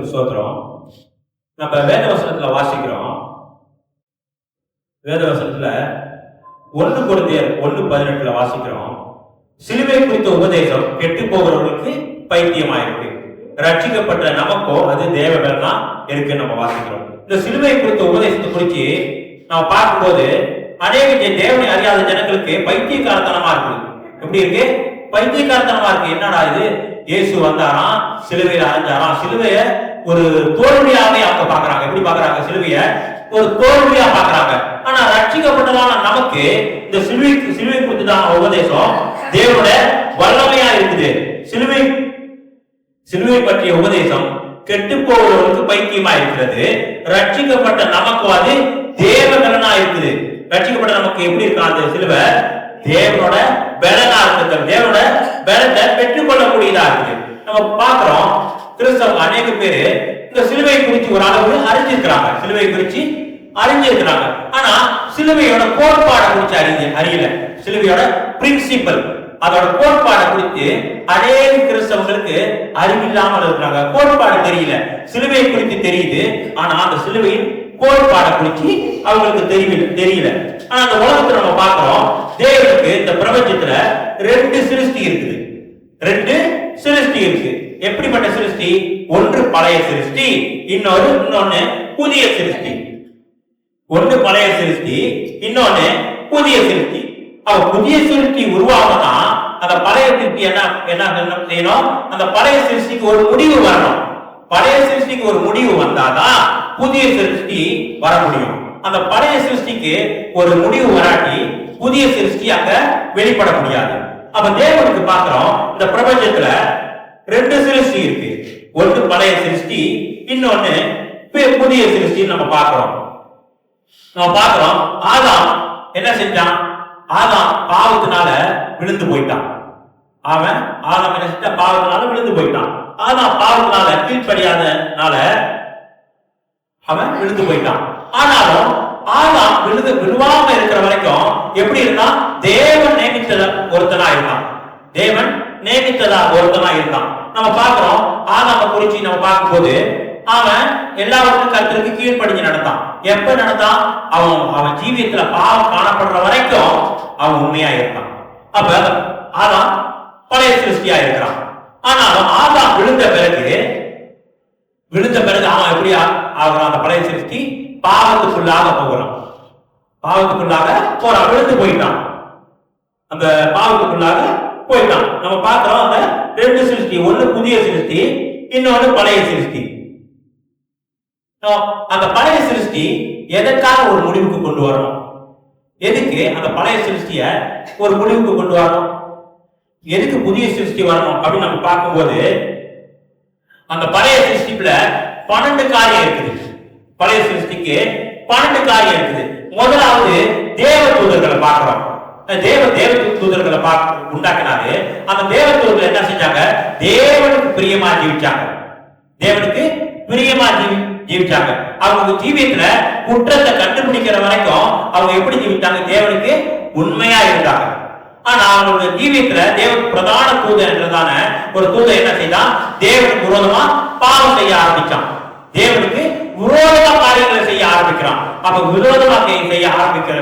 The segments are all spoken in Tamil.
ஸ்தோத்திரம். நம்ம வேத வசனத்துல வாசிக்கிறோம். வேத வசனத்துல 1 கொரிந்தியர் 1:18 வாசிக்கிறோம். சிலுவை குறித்த உபதேசம் கெட்டு போகிறவர்களுக்கு பைத்தியமாயிருக்கு, ரட்சிக்கப்பட்ட நமக்கோ அது தேவபலனா இருக்கு நம்ம வாசிக்கிறோம். இந்த சிலுவை குறித்த உபதேசத்தை குறித்து நம்ம பார்க்கும்போது அநேக தேவனை அறியாத ஜனங்களுக்கு பைத்தியக்காரத்தனமா இருக்கு. எப்படி இருக்கு? பைத்தியக்காரத்தனமா இருக்கு. என்னடா இது, இயேசு வந்தாராம், சிலுவையில அரைஞ்சாராம், சிலுவைய ஒரு தோல்வியாவே அவங்க பாக்குறாங்க. எப்படி பாக்குறாங்க? சிலுவைய ஒரு தோல்வியா பாக்குறாங்க. ஆனா ரட்சிக்கப்பட்டதான நமக்கு இந்த சிலுவை குறித்துதான உபதேசம் தேவனோட வல்லமையா இருக்குது. சிலுவை பற்றிய உபதேசம் கெட்டு போவதற்கு பைத்தியமா இருக்கிறது. ரட்சிக்கப்பட்ட நமக்கு அது தேவபலனா இருக்குது. ரட்சிக்கப்பட்ட நமக்கு எப்படி இருக்கா? அந்த சிலுவை தேவனோட பலனா இருக்குது. தேவனோட பலத்தை பெற்றுக்கொள்ளக்கூடியதா இருக்குது. நம்ம பாக்குறோம், கிறிஸ்தவங்க அநேக பேரு இந்த சிலுவை குறித்து ஒரு அளவு அறிஞ்சிருக்கிறாங்க. சிலுவை குறித்து அறிஞ்சிருக்கிறாங்க. ஆனா சிலுவையோட கோட்பாடை குறித்து அறியல. சிலுவையோட பிரின்சிபல், அதோட கோட்பாடை குறித்து அநேக கிறிஸ்தவங்களுக்கு அறிவில்லாமல் இருக்கிறாங்க. கோட்பாடு தெரியல, சிலுவை குறித்து தெரியுது, ஆனா அந்த சிலுவையின் கோட்பாடை குறித்து அவங்களுக்கு தெரியல. ஆனா அந்த உலகத்துல நம்ம பார்க்கிறோம், தேவனுக்கு இந்த பிரபஞ்சத்துல 2 சிருஷ்டி இருக்குது. 2 சிருஷ்டி இருக்கு. எப்படிப்பட்ட சிருஷ்டி? ஒன்று பழைய சிருஷ்டி, இன்னொன்னு புதிய சிருஷ்டி. ஒன்று பழைய சிருஷ்டி, இன்னொன்னு புதிய சிருஷ்டி. புதிய சிருஷ்டி உருவாகனா அந்த பழைய சிருஷ்டி என்ன செய்யணும்? அந்த பழைய சிருஷ்டிக்கு ஒரு முடிவு வரணும். பழைய சிருஷ்டிக்கு ஒரு முடிவு வந்தாதான் புதிய சிருஷ்டி வர முடியும். அந்த பழைய சிருஷ்டிக்கு ஒரு முடிவு வராட்டி புதிய சிருஷ்டி அங்க வெளிப்பட முடியாது. அப்ப தேவனுக்கு பார்க்கிறோம், இந்த பிரபஞ்சத்துல 2 சிருஷ்டி இருக்கு. ஒன்று பழைய சிருஷ்டி, இன்னொன்னு புதிய சிருஷ்டி. நம்ம பார்க்கிறோம் ஆதாம் என்ன செஞ்சான்? ஆதாம் பாவத்தினால விழுந்து போயிட்டான். ஆதாம் என்ன செஞ்சா? பாவத்தினால விழுந்து போயிட்டான். ஆதாம் பாவத்தினால கீழ்ப்படியாதனால அவன் விழுந்து போயிட்டான். ஆனாலும் ஆதாம் விழுவாம இருக்கிற வரைக்கும் எப்படி இருந்தான்? தேவன் நியமித்தத ஒருத்தனா இருந்தான். தேவன் நியமித்ததா ஒருத்தனா இருந்தான். நம்ம பார்க்கிறோம், ஆதாம குறிச்சு நம்ம பார்க்கும்போது அவன் எல்லாருக்கும் கர்த்தருக்கு கீழ்ப்படிஞ்சு நடந்தான். எப்ப நடந்தான்? அவன் ஜீவியத்துல பாவம் காணப்படுற வரைக்கும் அவன் உண்மையா இருக்கான். அப்ப ஆதாம் பழைய சிருஷ்டியா இருக்கிறான். ஆனாலும் ஆதாம் விழுந்த பிறகு அவன் எப்படி ஆகிறான்? அந்த பழைய சிருஷ்டி பாவத்துக்குள்ளாக போகிறான். விழுந்து போயிட்டான். அந்த பாவத்துக்குள்ளாக போயிட்டான். நம்ம பார்க்கிறோம், அந்த 2 சிருஷ்டி, ஒன்னு புதிய சிருஷ்டி, இன்னொன்னு பழைய சிருஷ்டி. அந்த பழைய சிருஷ்டி எதற்காக ஒரு முடிவுக்கு கொண்டு வரணும்? எதுக்கு அந்த பழைய சிருஷ்டிய ஒரு முடிவுக்கு கொண்டு வரணும்? எதுக்கு புதிய சிருஷ்டி வரணும் அப்படின்னு நம்ம பார்க்கும்போது, அந்த பழைய சிருஷ்டிக்குள்ள 12 காரியம் இருக்குது. பழைய சிருஷ்டிக்கு 12 காரியம் இருக்குது. முதலாவது தேவ தூதர்களை பார்க்கிறோம். தேவ தூதர்களை உண்டாக்கினாரு. அந்த தேவ தூதர்கள் என்ன செஞ்சாங்க? தேவனுக்கு பிரியமா ஜீவிச்சாங்க. அவங்க ஜீவியத்துல குற்றத்தை கண்டுபிடிக்கிற வரைக்கும் அவங்க எப்படி ஜீவித்தாங்க? தேவனுக்கு உண்மையா இருந்தாங்க. ஆனா அவங்களுடைய ஜீவியத்துல தேவ பிரதான தூதன் என்றதான ஒரு தூதன் என்ன செய்தான்? தேவனுக்கு விரோதமா பாவம் செய்ய ஆரம்பிச்சான். தேவனுக்கு விரோதமா காரியங்களை செய்ய ஆரம்பிக்கிறான். அப்ப விரோதமா செய்ய ஆரம்பிக்கிற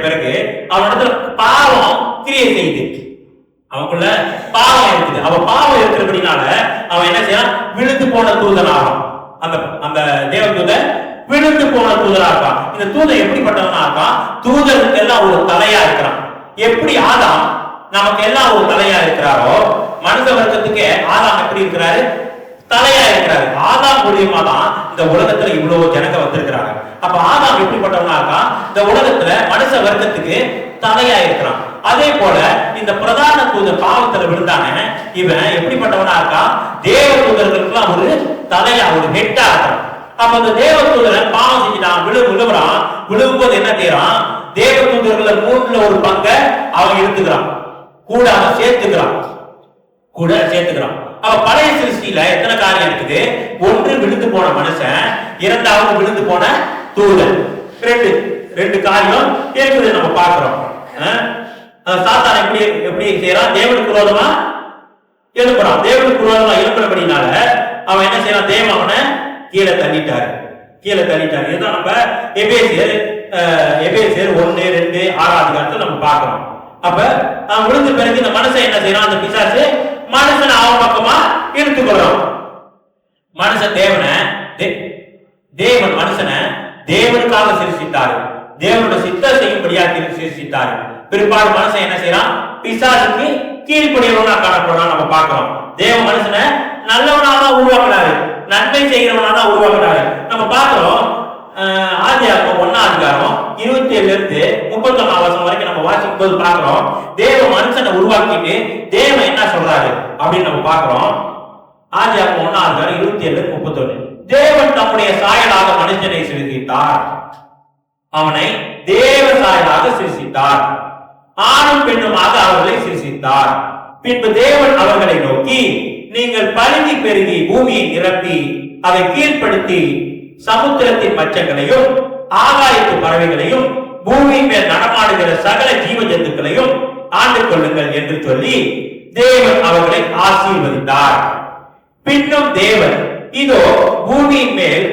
பிறகு அவனிடத்துல பாவம் கிரியை செய்யுது. அவனுக்குள்ள பாவம் இருக்குது. அவன் பாவம் இருக்கிறபடினால அவன் என்ன செய்யறான்? விழுந்து போன தூதனாகும். அந்த தேவ தூதன் விழுந்து போன தூதரா இருக்கான். இந்த தூதன் எப்படிப்பட்டவனா இருக்கான்? தூதருக்கு எல்லாம் ஒரு தலையா இருக்கிறான். எப்படி ஆதாம் நமக்கு எல்லாம் ஒரு தலையா இருக்கிறாரோ, மனித வர்க்கத்துக்கு ஆதாம் எப்படி இருக்கிறாரு? தலையா இருக்கிறாரு. ஆதாம் மூலியமா தான் இந்த உலகத்துல இவ்வளவு ஜனங்க வந்திருக்கிறாங்க. அப்ப ஆதாம் எப்படிப்பட்டவனா இருக்கான்? இந்த உலகத்துல மனுஷ வர்க்கத்துக்கு தலையா இருக்கிறான். அதே போல இந்த பிரதான தூதர் பாவத்துல விழுந்தானே, இவன் எப்படிப்பட்டவனா இருக்கான்? தேவ தூதர்களுக்கு ஒரு தலையா, ஒரு ஹெட்டா இருக்கான். அப்ப அந்த தேவ தூதரன் பாவம் செஞ்சுட்டான், விழுவுறான். விழுவும்போது என்ன செய்யறான்? தேவ தூதர்களை 3ல் ஒரு பங்கை அவன் எடுத்துக்கிறான், கூட அவன் சேர்த்துக்கிறான். அவ பழைய சிருஷ்டியில எத்தனை காரியம் இருக்குது? ஒன்று விழுந்து போன மனுஷன், இரண்டாவது விழுந்து போன தூதன். 2 காரியம் இருக்குது நம்ம பார்க்கிறோம். சாத்தான் எப்படி செய்யறான்? தேவனுக்கு விரோதமா எழுப்புறான். தேவனுக்கு விரோதமா எழுப்புறபடினால அவன் என்ன செய்யறான், தேவன் அவனை கீழே தள்ளிட்டாரு. இதுதான் நம்ம எபேசியர் 1:2-6 நம்ம பார்க்கிறோம். அப்ப விழுந்த பிறகு இந்த மனுஷன் என்ன செய்யறான், அந்த பிசாசு மனுஷனை அவன் பக்கமா இழுத்துக்கொள்றான். மனுஷன் தேவன் மனுஷனை தேவனுக்காக சிருஷ்டித்தாரு, தேவனோட சித்தம் செய்யும்படியாக சிருஷ்டித்தாரு. பிற்பாடு மனுஷன் என்ன செய்யறான், பிசாசுக்கு கீழ்ப்படியவனா காணப்படுறான். நம்ம பார்க்கிறோம் தேவ மனுஷனை நல்லவனாக உருவாக்குறாரு, நன்மை செய்கிறவனாக உருவாக்குறாரு. நம்ம பார்க்கிறோம் ஆதியாகமம் 1:27-31 வரைக்கும் நம்ம வாசிக்கும் போது பார்க்கிறோம் தேவ மனுஷனை உருவாக்கிட்டு தேவன் என்ன சொல்றாரு அப்படின்னு நம்ம பார்க்கிறோம். ஆதியாகமம் 1:27-31 தேவன் தம்முடைய சாயலாக மனுஷனை சிருஷ்டித்தார், அவனை தேவ சாயலாக சிருஷ்டித்தார், ஆணும் பெண்ணுமாக அவர்களை சிருஷ்டித்தார். பின்பு தேவன் அவர்களை நோக்கி, நீங்கள் பலுகி பெருகி பூமியை நிரப்பி அதை கீழ்ப்படுத்தி சமுத்திரத்தின் மச்சங்களையும் ஆகாயத்து பறவைகளையும் பூமியின் மேல் நடமாடுகிற சகல ஜீவ ஜந்துக்களையும் ஆண்டு கொள்ளுங்கள் என்று சொல்லி தேவன் அவர்களை ஆசீர்வதித்தார். பின்னும் தேவன், இதோ பூமியின் மேல்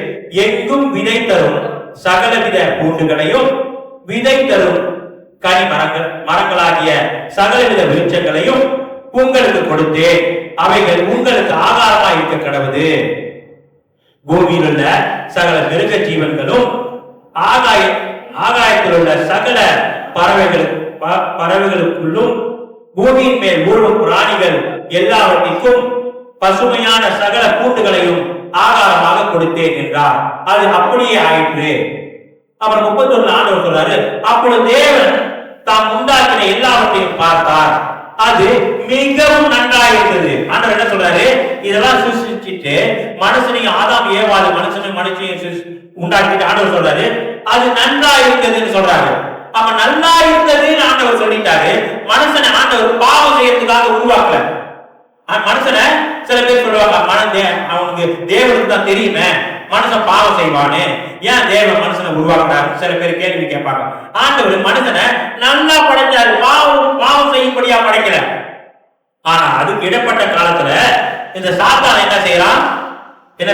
எங்கும் விதை தரும் சகலவித பூண்டுகளையும் விதை தரும் கனி மரங்களாகிய சகலவித விருட்சங்களையும் உங்களுக்கு கொடுத்தேன், அவைகள் உங்களுக்கு ஆகாரமாக இருக்க கடவுது. பூமியில் உள்ள சகல மிருக ஜீவன்களும் ஆகாயத்தில் உள்ள சகல பறவைகளுக்குள்ளும் பூமியின் மேல் ஊழும் பிராணிகள் எல்லாவற்றிற்கும் பசுமையான சகல கூட்டுகளையும் ஆகாரமாக கொடுத்தேன் என்றார். அது அப்படியே ஆயிற்று. அவர் 31 ஆண்டவர் சொல்றாரு, அப்பொழுது தேவன் தாம் உண்டாக்கின எல்லாவற்றையும் பார்த்தார், அது மிகவும் நன்றாயிருந்தது. ஆண்டவர் என்ன சொல்றாரு, இதெல்லாம் சிருஷ்டிச்சுட்டு மனுஷனையும் ஆதாம் ஏவாள் மனுஷனையும் உண்டாக்கிட்டு ஆண்டவர் சொல்றாரு அது நன்றா இருந்ததுன்னு சொல்றாரு. அப்ப நல்லா இருந்ததுன்னு ஆண்டவர் சொல்லிட்டாரு. மனுஷனை ஆண்டவர் பாவம் செய்யறதுக்காக உருவாக்கல. மனுஷனை சில பேர் சொல்லுவாங்க, அவனுக்கு தேவனுக்கு தான் தெரியுமே மனுஷன் பாவம் செய்வானு, ஏன் தேவன் மனுஷனை உருவாக்குறாரு சில பேர் கேள்வி கேட்பாங்க. ஆண்டவர் மனுஷனை நல்லா படைச்சாரு, பாவம் செய்யும்படியா படைக்கல. ஆனா அதுக்கு இடப்பட்ட காலத்துல இந்த சாத்தான் என்ன செய்யறான், இந்த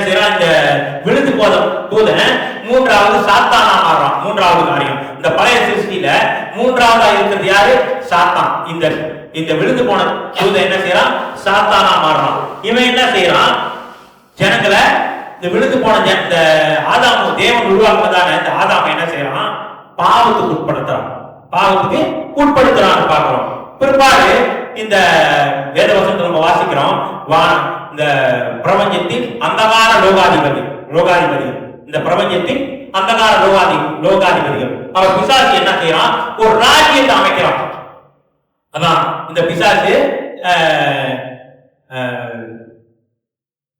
விழுந்து போத தூதன் மூன்றாவது சாத்தானா மாறுறான். மூன்றாவது காரியம், இந்த பழைய சிருஷ்டியில மூன்றாவதா இருக்கிறது யாரு, சாத்தான். இந்த விழுந்து போன தூதன் என்ன செய்யறான், சாத்தானா மாறுறான். இவன் என்ன செய்யறான், ஜனங்களை இந்த விழுந்து போன இந்த ஆதாமு தேவன் உருவாக்குறதான இந்த ஆதாம என்ன செய்யறான், பாவத்துக்கு உட்படுத்துறான்னு பாக்குறோம். பிற்பாடு இந்த வேதவசனத்தை நம்ம வாசிக்கிறோம், இந்த பிரபஞ்சத்தின் அந்தகார லோகாதிபதி இந்த பிரபஞ்சத்தின் அந்தகார லோகாதிபதிகள் அவர் பிசாசு என்ன செய்யறான், ஒரு ராஜ்யத்தை அமைக்கிறான். அதான் இந்த பிசாசு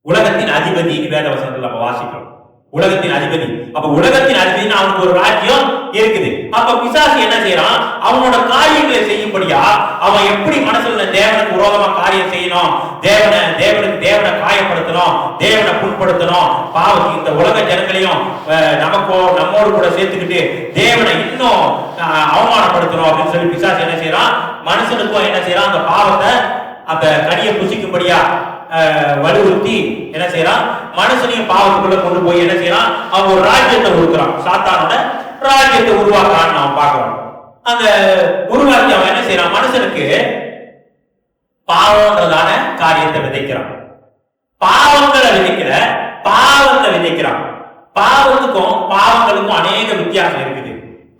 உலகத்தின் அதிபதி வேதவசனத்தில் நம்ம வாசிக்கிறோம். உலகத்தின் அதிபதி. அப்ப உலகத்தின் அதிபதி அவனுக்கு ஒரு ராஜ்யம் இருக்குது. அப்ப பிசாசு என்ன செய்யறான், அவனோட காரியங்களை செய்யும்படியா அவன் எப்படி மனசுல தேவனுக்கு விரோதமா காரியம் செய்யணும், தேவனை காயப்படுத்தணும், தேவனை புண்படுத்தணும், பாவம் இந்த உலக ஜனங்களையும் நம்மோடு கூட சேர்த்துக்கிட்டு தேவனை இன்னும் அவமானப்படுத்தணும் அப்படின்னு சொல்லி பிசாசு என்ன செய்யறான், மனுஷனுக்கும் என்ன செய்யறான், அந்த பாவத்தை அந்த கனியை புசிக்கும்படியா வலுவுறுத்தி என்ன செய்யறான், மனுஷனையும் பாவத்துக்குள்ள கொண்டு போய் என்ன செய்யறான், அவன் ஒரு ராஜ்யத்தை உருவாக்குறான். சாத்தானோட ராஜ்யத்தை உருவாக்குறான்னு நாம் பார்க்கிறோம். அந்த உருவாக்கி அவன் என்ன செய்யறான், மனுஷனுக்கு பாவம்ன்றதான காரியத்தை விதைக்கிறான். பாவத்தை விதைக்கிறான். பாவங்களுக்கும் அநேக வித்தியாசம் இருக்குது.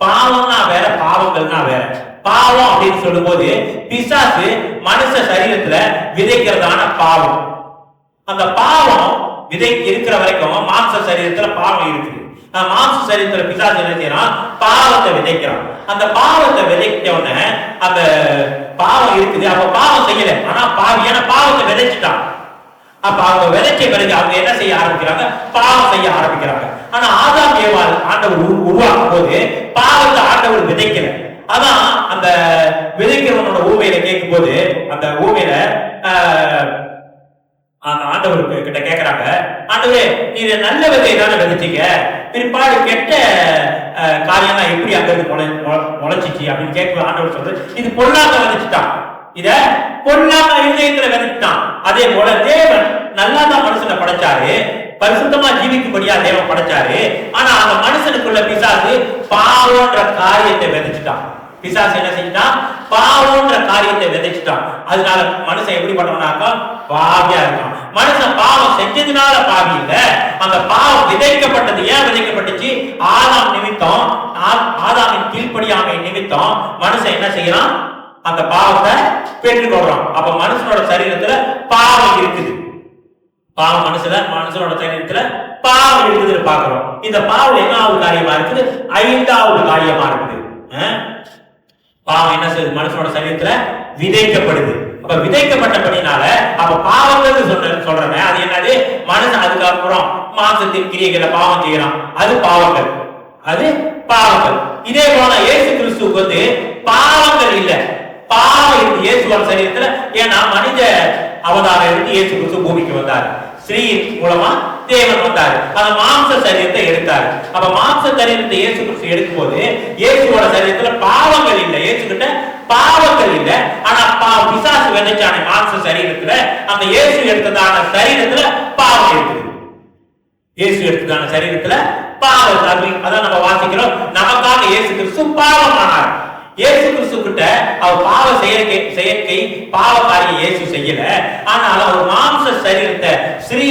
பாவம்னா வேற, பாவங்கள்னா வேற. பாவம் அப்படின்னு சொல்லும் போது பிசாசு மனுஷ சரீரத்துல விதைக்கிறதான பாவம். அந்த பாவம் விதை இருக்கிற வரைக்கும் மாம்ச சரீரத்துல பாவம் இருக்குது. மாம்ச சரீரத்துல பிசாசு என்ன செய்யறான், பாவத்தை விதைக்கிறான். அந்த பாவத்தை விதைக்க உடனே அந்த பாவம் இருக்குது. அப்ப பாவம் செய்யல, ஆனா பாவியான பாவத்தை விதைச்சிட்டான். அப்ப அவங்க விதைச்ச பிறகு அவங்க என்ன செய்ய ஆரம்பிக்கிறாங்க, பாவம் செய்ய ஆரம்பிக்கிறாங்க. ஆனா ஆதாம் ஏவாள் ஆண்டவர் உருவாக்கும் போது பாவத்தை ஆண்டவர் விதைக்கல. அதான் அந்த விதைக்கிறவனோட ஊமையில கேட்கும் போது அந்த ஊமையில அந்த ஆண்டவர் கிட்ட கேட்கிறாங்க, ஆண்டவரே நீங்க நல்ல விதையை தானே விதைச்சீங்க, பிற்பாடு கெட்ட காரியம் எப்படி அங்க இருந்து முளைச்சிச்சு அப்படின்னு கேட்க ஆண்டவர் சொல்றது, இது பொல்லாத விதைச்சுட்டான். இத பொல்லாத இருதயத்துல விதைச்சிட்டான். அதே போல தேவன் நல்லாதான் மனுஷனை படைச்சாரு, பரிசுத்தமா ஜீவிக்கும்படியா தேவன் படைச்சாரு. ஆனா அந்த மனுஷனுக்குள்ள பிசாசு பாவம்ன்ற காரியத்தை விதைச்சிட்டான். பிசாசு என்ன செஞ்சிட்டான்? பாவம்ன்ற காரியத்தை விதைச்சிட்டான். அதனால மனுஷன் எப்படி பண்ணவனாக்கா பாவியா இருக்கான். மனுஷன் பாவம் செஞ்சதுனால பாவி இல்ல, அந்த பாவம் விதைக்கப்பட்டது. ஏன் விதைக்கப்பட்டுச்சு? ஆதாம் நிமித்தம், ஆதாமின் கீழ்ப்படியாமை நிமித்தம் மனுஷன் என்ன செய்யறான்? அந்த பாவத்தை பெற்றுக்கொள்றான். அப்ப மனுஷனோட சரீரத்துல பாவம் இருக்குது. பாவம் மனுஷனோட சரீரத்துல பாவம் இருக்குதுன்னு பாக்குறோம். இந்த பாவம் என்னாவது காரியமா இருக்குது? 5வது காரியமா இருக்குது. பாவம் என்ன செய்யுது? மனுஷனோட சரீரத்துல விதைக்கப்படுது. அப்ப விதைக்கப்பட்டபடினால அப்ப பாவங்கள் சொல்றேன். அது என்னது? மனுஷன் அதுக்கப்புறம் மாம்சத்தின் கிரியைகளை பாவம் செய்யறான். அது பாவங்கள், அது பாவங்கள். இதே போல இயேசு கிறிஸ்துவுக்கு வந்து பாவங்கள் இல்ல, பாவம் இருக்கு இயேசுவோட சரீரத்துல. ஏன்னா மனித அவதாரம் எடுத்து இயேசு கிறிஸ்து பூமிக்கு வந்தார். ஸ்ரீ மூலமா தேவன் வந்தார், அந்த மாம்ச சரீரத்தை எடுத்தார். அப்ப மாம்ச சரீரத்தை இயேசு கிறிஸ்து எடுக்கும் போது இயேசுவோட சரீரத்துல பாவங்கள் இல்லை, இயேசு கிட்ட பாவங்கள் இல்லை. ஆனா பிசாசு விதைச்சான மாம்ச சரீரத்துல, அந்த இயேசு எடுத்ததான சரீரத்துல பாவம் இருக்குது. இயேசு எடுத்ததான சரீரத்துல பாவம். அதான் நம்ம வாசிக்கிறோம், நமக்காக இயேசு கிறிஸ்து பாவமானார். இயேசு கிறிஸ்து கிட்ட அவர் பாவ செயற்கை பாவக்காரியை இயேசு செய்யல. ஆனால் அவர் மாம்ச சரீரத்தை ஸ்ரீ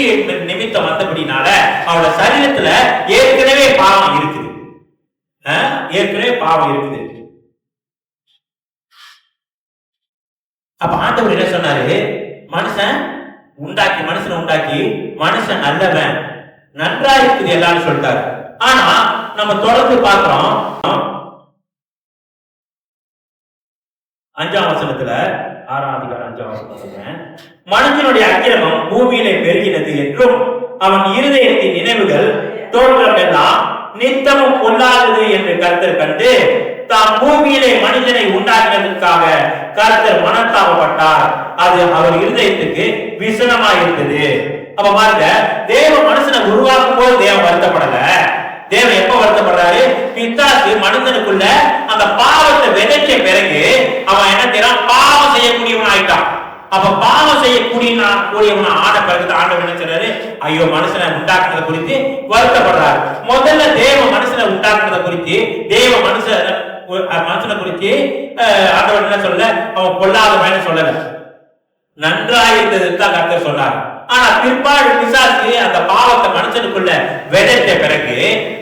நிமித்தம் வந்தபடினால அவரோட சரீரத்துல ஏற்கனவே பாவம் இருக்குது, ஏற்கனவே பாவம் இருக்குது. அப்ப ஆண்டவர் என்ன சொன்னாரு? மனுஷனை உண்டாக்கி மனுஷன் நல்லவன், நன்றா இருக்குது எல்லாரும் சொல்லிட்டாரு. ஆனா நம்ம தொடர்ந்து பார்க்கிறோம் 5ஆம் வசனத்துல, 6ஆம் அதிகாரம் 5ஆம் வசனத்துல, மனுஷனுடைய அக்கிரமம் பூமியிலே பெருகினது என்றும் அவன் இருதயத்தின் நினைவுகள் தோற்றம் எல்லாம் நித்தமும் பொல்லாதது என்று கர்த்தர் கண்டு தாம் பூமியிலே மனிதனை உண்டாக்கினதற்காக கர்த்தர் மனத்தாபப்பட்டார். அது அவர் இருதயத்துக்கு விசனமா இருந்தது. அப்ப பாருங்க, தேவ மனுஷனை உருவாக்கும் போது தேவன் வருத்தப்படல. தேவன் எப்ப வருத்தப்படுறாரு? பிசாசு மனிதனுக்குள்ள அந்த பாவத்தை விதைச்ச பிறகு அவன் என்ன செய்யறான்? பாவம் செய்யக்கூடியவன் ஆயிட்டான். அப்ப பாவம் செய்யக்கூடியவன் ஆன பிறகு ஆண்டவர் என்ன செய்றாரு? ஐயோ, மனுஷனை உண்டாக்குறத குறித்து வருத்தப்படுறாரு. முதல்ல தேவ மனுஷனை உண்டாக்குறத குறித்து, தேவ மனுஷனை குறித்து ஆண்டவர் என்ன சொல்ல? அவன் பொல்லாதவன் சொல்லல, நன்றாயிருந்தது தான் கர்த்தர் சொன்னார். ஆனா பிற்பாடு பிசாசு அந்த பாவத்தை மனுஷனுக்குள்ள விதைத்த பிறகு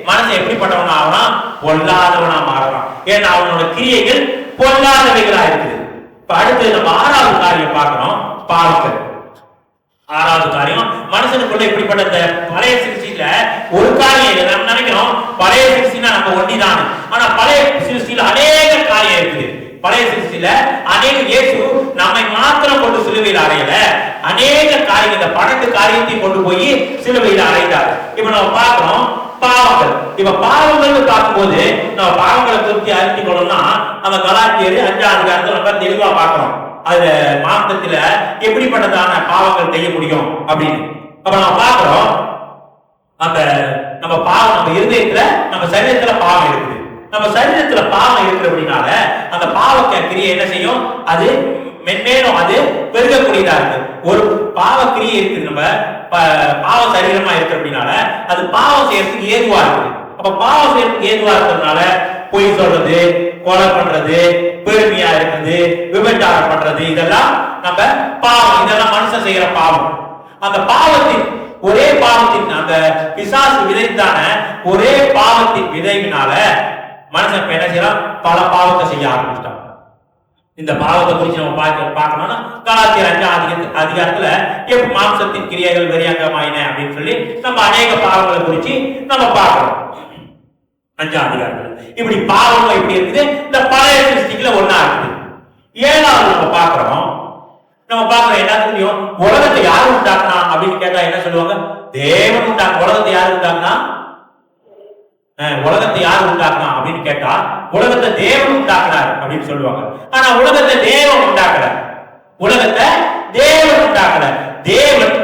மனுஷன் எப்படிப்பட்டவனா ஆகிறான்? பொல்லாதவனா மாறுறான். ஏன்னா அவனோட கிரியைகள் பொல்லாதவைகளா இருக்குது. இப்ப அடுத்து நம்ம 6வது காரியம் பார்க்கணும், பாவங்கள். 6வது காரியம், மனுஷனுக்குள்ள இப்படிப்பட்ட இந்த பழைய சிருஷ்டியில ஒரு காரியம் நம்ம நினைக்கிறோம், பழைய சிருஷ்டினா நம்ம ஒண்டிதான். ஆனா பழைய சிருஷ்டியில அநேக காரியம் இருக்குது. பழைய சிருஷ்டியில அநேக இயேசு நம்மை மாத்திரம் கொண்டு சிலுவையில் அறையல, அநேக காரியங்கள் 12 காரியத்தையும் கொண்டு போய் சிலுவையில் அறைந்தார். இப்ப நம்ம பார்க்கிறோம் பாவங்கள். இப்ப பாவங்கள் பார்க்கும்போது நம்ம பாவங்களை குறித்து அறிந்து கொள்ளணும்னா நம்ம கலாத்தியர் 5ஆம் அதிகாரத்துல நம்ம தெளிவா பார்க்கிறோம். அது மாம்சத்துல எப்படிப்பட்டதான பாவங்கள் செய்ய முடியும் அப்படின்னு. அப்ப நம்ம பார்க்கிறோம், அந்த நம்ம பாவம் நம்ம இருதயத்துல, நம்ம சரீரத்துல பாவம் இருக்குது. நம்ம சரீரத்துல பாவம் இருக்கிற அப்படினால அந்த பாவ கிரியை என்ன செய்யும்? அது மென்மேலும் அது பெருகக்கூடியதா இருக்கு. ஒரு பாவ கிரியை இருக்கு, நம்ம பாவ சரீரமா இருக்கு அப்படினால அது பாவம் செய்யறதுக்கு ஏதுவா இருக்கு. அப்ப பாவம் செய்யறதுக்கு ஏதுவா இருக்கிறதுனால பொய் சொல்றது, கொலை பண்றது, பெருமையா இருக்கிறது, விபச்சாரம் பண்றது, இதெல்லாம் நம்ம பாவம். இதெல்லாம் மனுஷன் செய்யற பாவம். அந்த பாவத்தின் ஒரே பாவத்தின் அந்த பிசாசு விதைத்தான ஒரே பாவத்தின் விதைவினால மனுஷன் என்ன செய்யறான்? பல பாவத்தை செய்ய ஆரம்பிச்சிட்டான். இந்த பாவத்தை குறித்து நம்ம பார்க்கணும்னா கலாத்தியர் 5ஆம் அதிகாரத்துல மாம்சத்தின் கிரியைகள் வெறியாங்கமாயின அப்படின்னு சொல்லி நம்ம அநேக பாவங்களை குறித்து நம்ம பார்க்கிறோம். 5ஆம் அதிகாரத்துல இப்படி பாவங்கள் எப்படி இருக்குது? இந்த பழைய சிருஷ்டிக்குள்ள ஒண்ணா இருக்குது. 7வது நம்ம பார்க்கிறோம் எல்லாத்துக்கும் உலகத்தை யாரு உண்டாக்குனா அப்படின்னு கேட்டா என்ன சொல்லுவாங்க? தேவன் உண்டாக்கு. உலகத்தை யாரு உண்டாக்குனா? உலகத்தை யார் உண்டாக்குனா அப்படின்னு கேட்டா உலகத்தை தேவன் உண்டாக்குனார் அப்படின்னு சொல்லுவாங்க. ஆனா உலகத்தை தேவன் உண்டாக்கல, உலகத்தை தேவன் உண்டாக்கல. தேவன்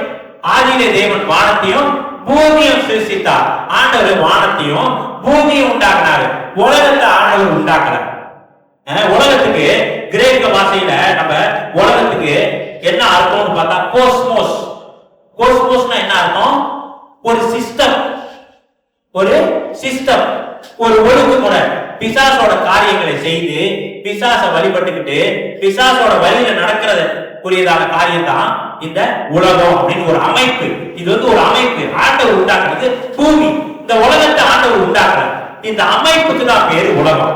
ஆதியிலே தேவன் வானத்தையும் பூமியும் சிருஷ்டித்தார். ஆண்டவர் வானத்தையும் பூமியும் உண்டாக்குனாரு, உலகத்தை ஆண்டவர் உண்டாக்கல. உலகத்துக்கு கிரேக்க பாஷையில நம்ம உலகத்துக்கு என்ன அர்த்தம்னு பார்த்தா கோஸ்மோஸ். கோஸ்மோஸ்னா என்ன அர்த்தம்? ஒரு சிஸ்டம், ஒரு சிஸ்டம், ஒரு ஒழுங்குமுறை. பிசாசோட காரியங்களை செய்து பிசாச வழிபட்டுக்கிட்டு பிசாசோட வழியில நடக்கிறது புரியதான காரியம் தான் இந்த உலகம் அப்படின்னு ஒரு அமைப்பு. இது வந்து ஒரு அமைப்பு. ஆண்டவர் உண்டாக்குறது பூமி. இந்த உலகத்தை ஆண்டவர் உண்டாக்குற இந்த அமைப்புக்கு தான் பேரு உலகம்.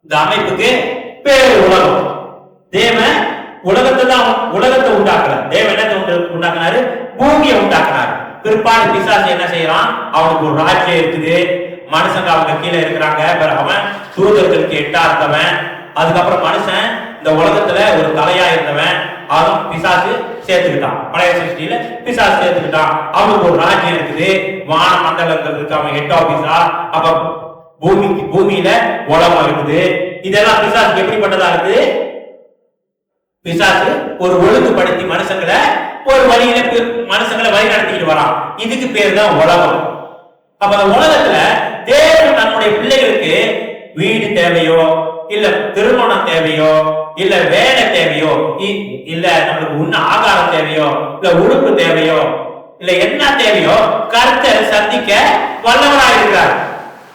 இந்த அமைப்புக்கு பேரு உலகம். தேவன் உலகத்தை உண்டாக்குற. தேவன் என்ன உண்டாக்குனாரு? பூமியை உண்டாக்குனாரு. பிற்பாடு பிசாசு என்ன செய்யறான்? அவனுக்கு ஒரு ராஜ்யம் இருக்குது. மனுஷங்க அவங்க கீழே இருக்கிறாங்க. அவன் தூதர்களுக்கு எட்டா இருந்தவன். அதுக்கப்புறம் மனுஷன் இந்த உலகத்துல ஒரு தலையா இருந்தவன். அவன் பிசாசு சேர்த்துக்கிட்டான். பழைய சிருஷ்டியில பிசாசு சேர்த்துக்கிட்டான். அவனுக்கு ஒரு ராஜ்யம் இருக்குது. வான மண்டலங்கள் இருக்கு. அவன் ஹெட் ஆபீஸா. அப்ப பூமியில உலகம் இருக்குது. இதெல்லாம் பிசாசுக்கு எப்படிப்பட்டதா இருக்கு? பிசாசு ஒரு ஒழுங்குபடுத்தி மனுஷங்களை ஒரு வழியில மனுஷங்களை வழி நடத்திக்கிட்டு வரான். இதுக்கு பேர் தான் உலகம். அப்ப அந்த உலகத்துல தேவன் தன்னுடைய பிள்ளைகளுக்கு வீடு தேவையோ, இல்ல திருமணம் தேவையோ, இல்ல வேலை தேவையோ, இல்ல நம்மளுக்கு உண்ண ஆகாரம் தேவையோ, இல்ல உடுப்பு தேவையோ, இல்ல என்ன தேவையோ கர்த்தர் சந்திக்க வல்லவராயிருக்கிறார்.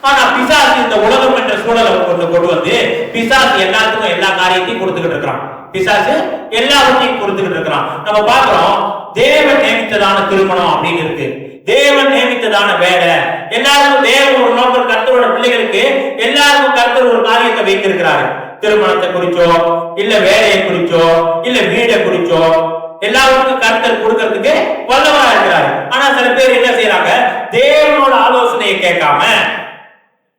ஆனா பிசாசு இந்த உலகம் என்ற சூழலை கொண்டு வந்து பிசாசு எல்லாத்துக்கும் எல்லா காரியத்தையும் கொடுத்துக்கிட்டு இருக்கிறான். பிசாசு எல்லாவற்றையும் கொடுத்துக்கிட்டு இருக்கிறான். நம்ம பார்க்கிறோம், தேவன் நியமித்ததான திருமணம் அப்படின்னு இருக்கு. தேவன் நியமித்ததான வேலை. எல்லாருக்கும் தேவன் ஒரு நோக்கம், கர்த்தரோட பிள்ளைகளுக்கு எல்லாருக்கும் கர்த்தர் ஒரு காரியத்தை வைத்திருக்கிறாரு. திருமணத்தை குறிச்சோ, இல்ல வேலையை குறிச்சோ, இல்ல வீடை குறிச்சோ எல்லாருக்கும் கர்த்தர் கொடுக்கறதுக்கு வல்லவரா இருக்கிறாரு. ஆனா சில பேர் என்ன செய்யறாங்க? தேவனோட ஆலோசனையை கேட்காம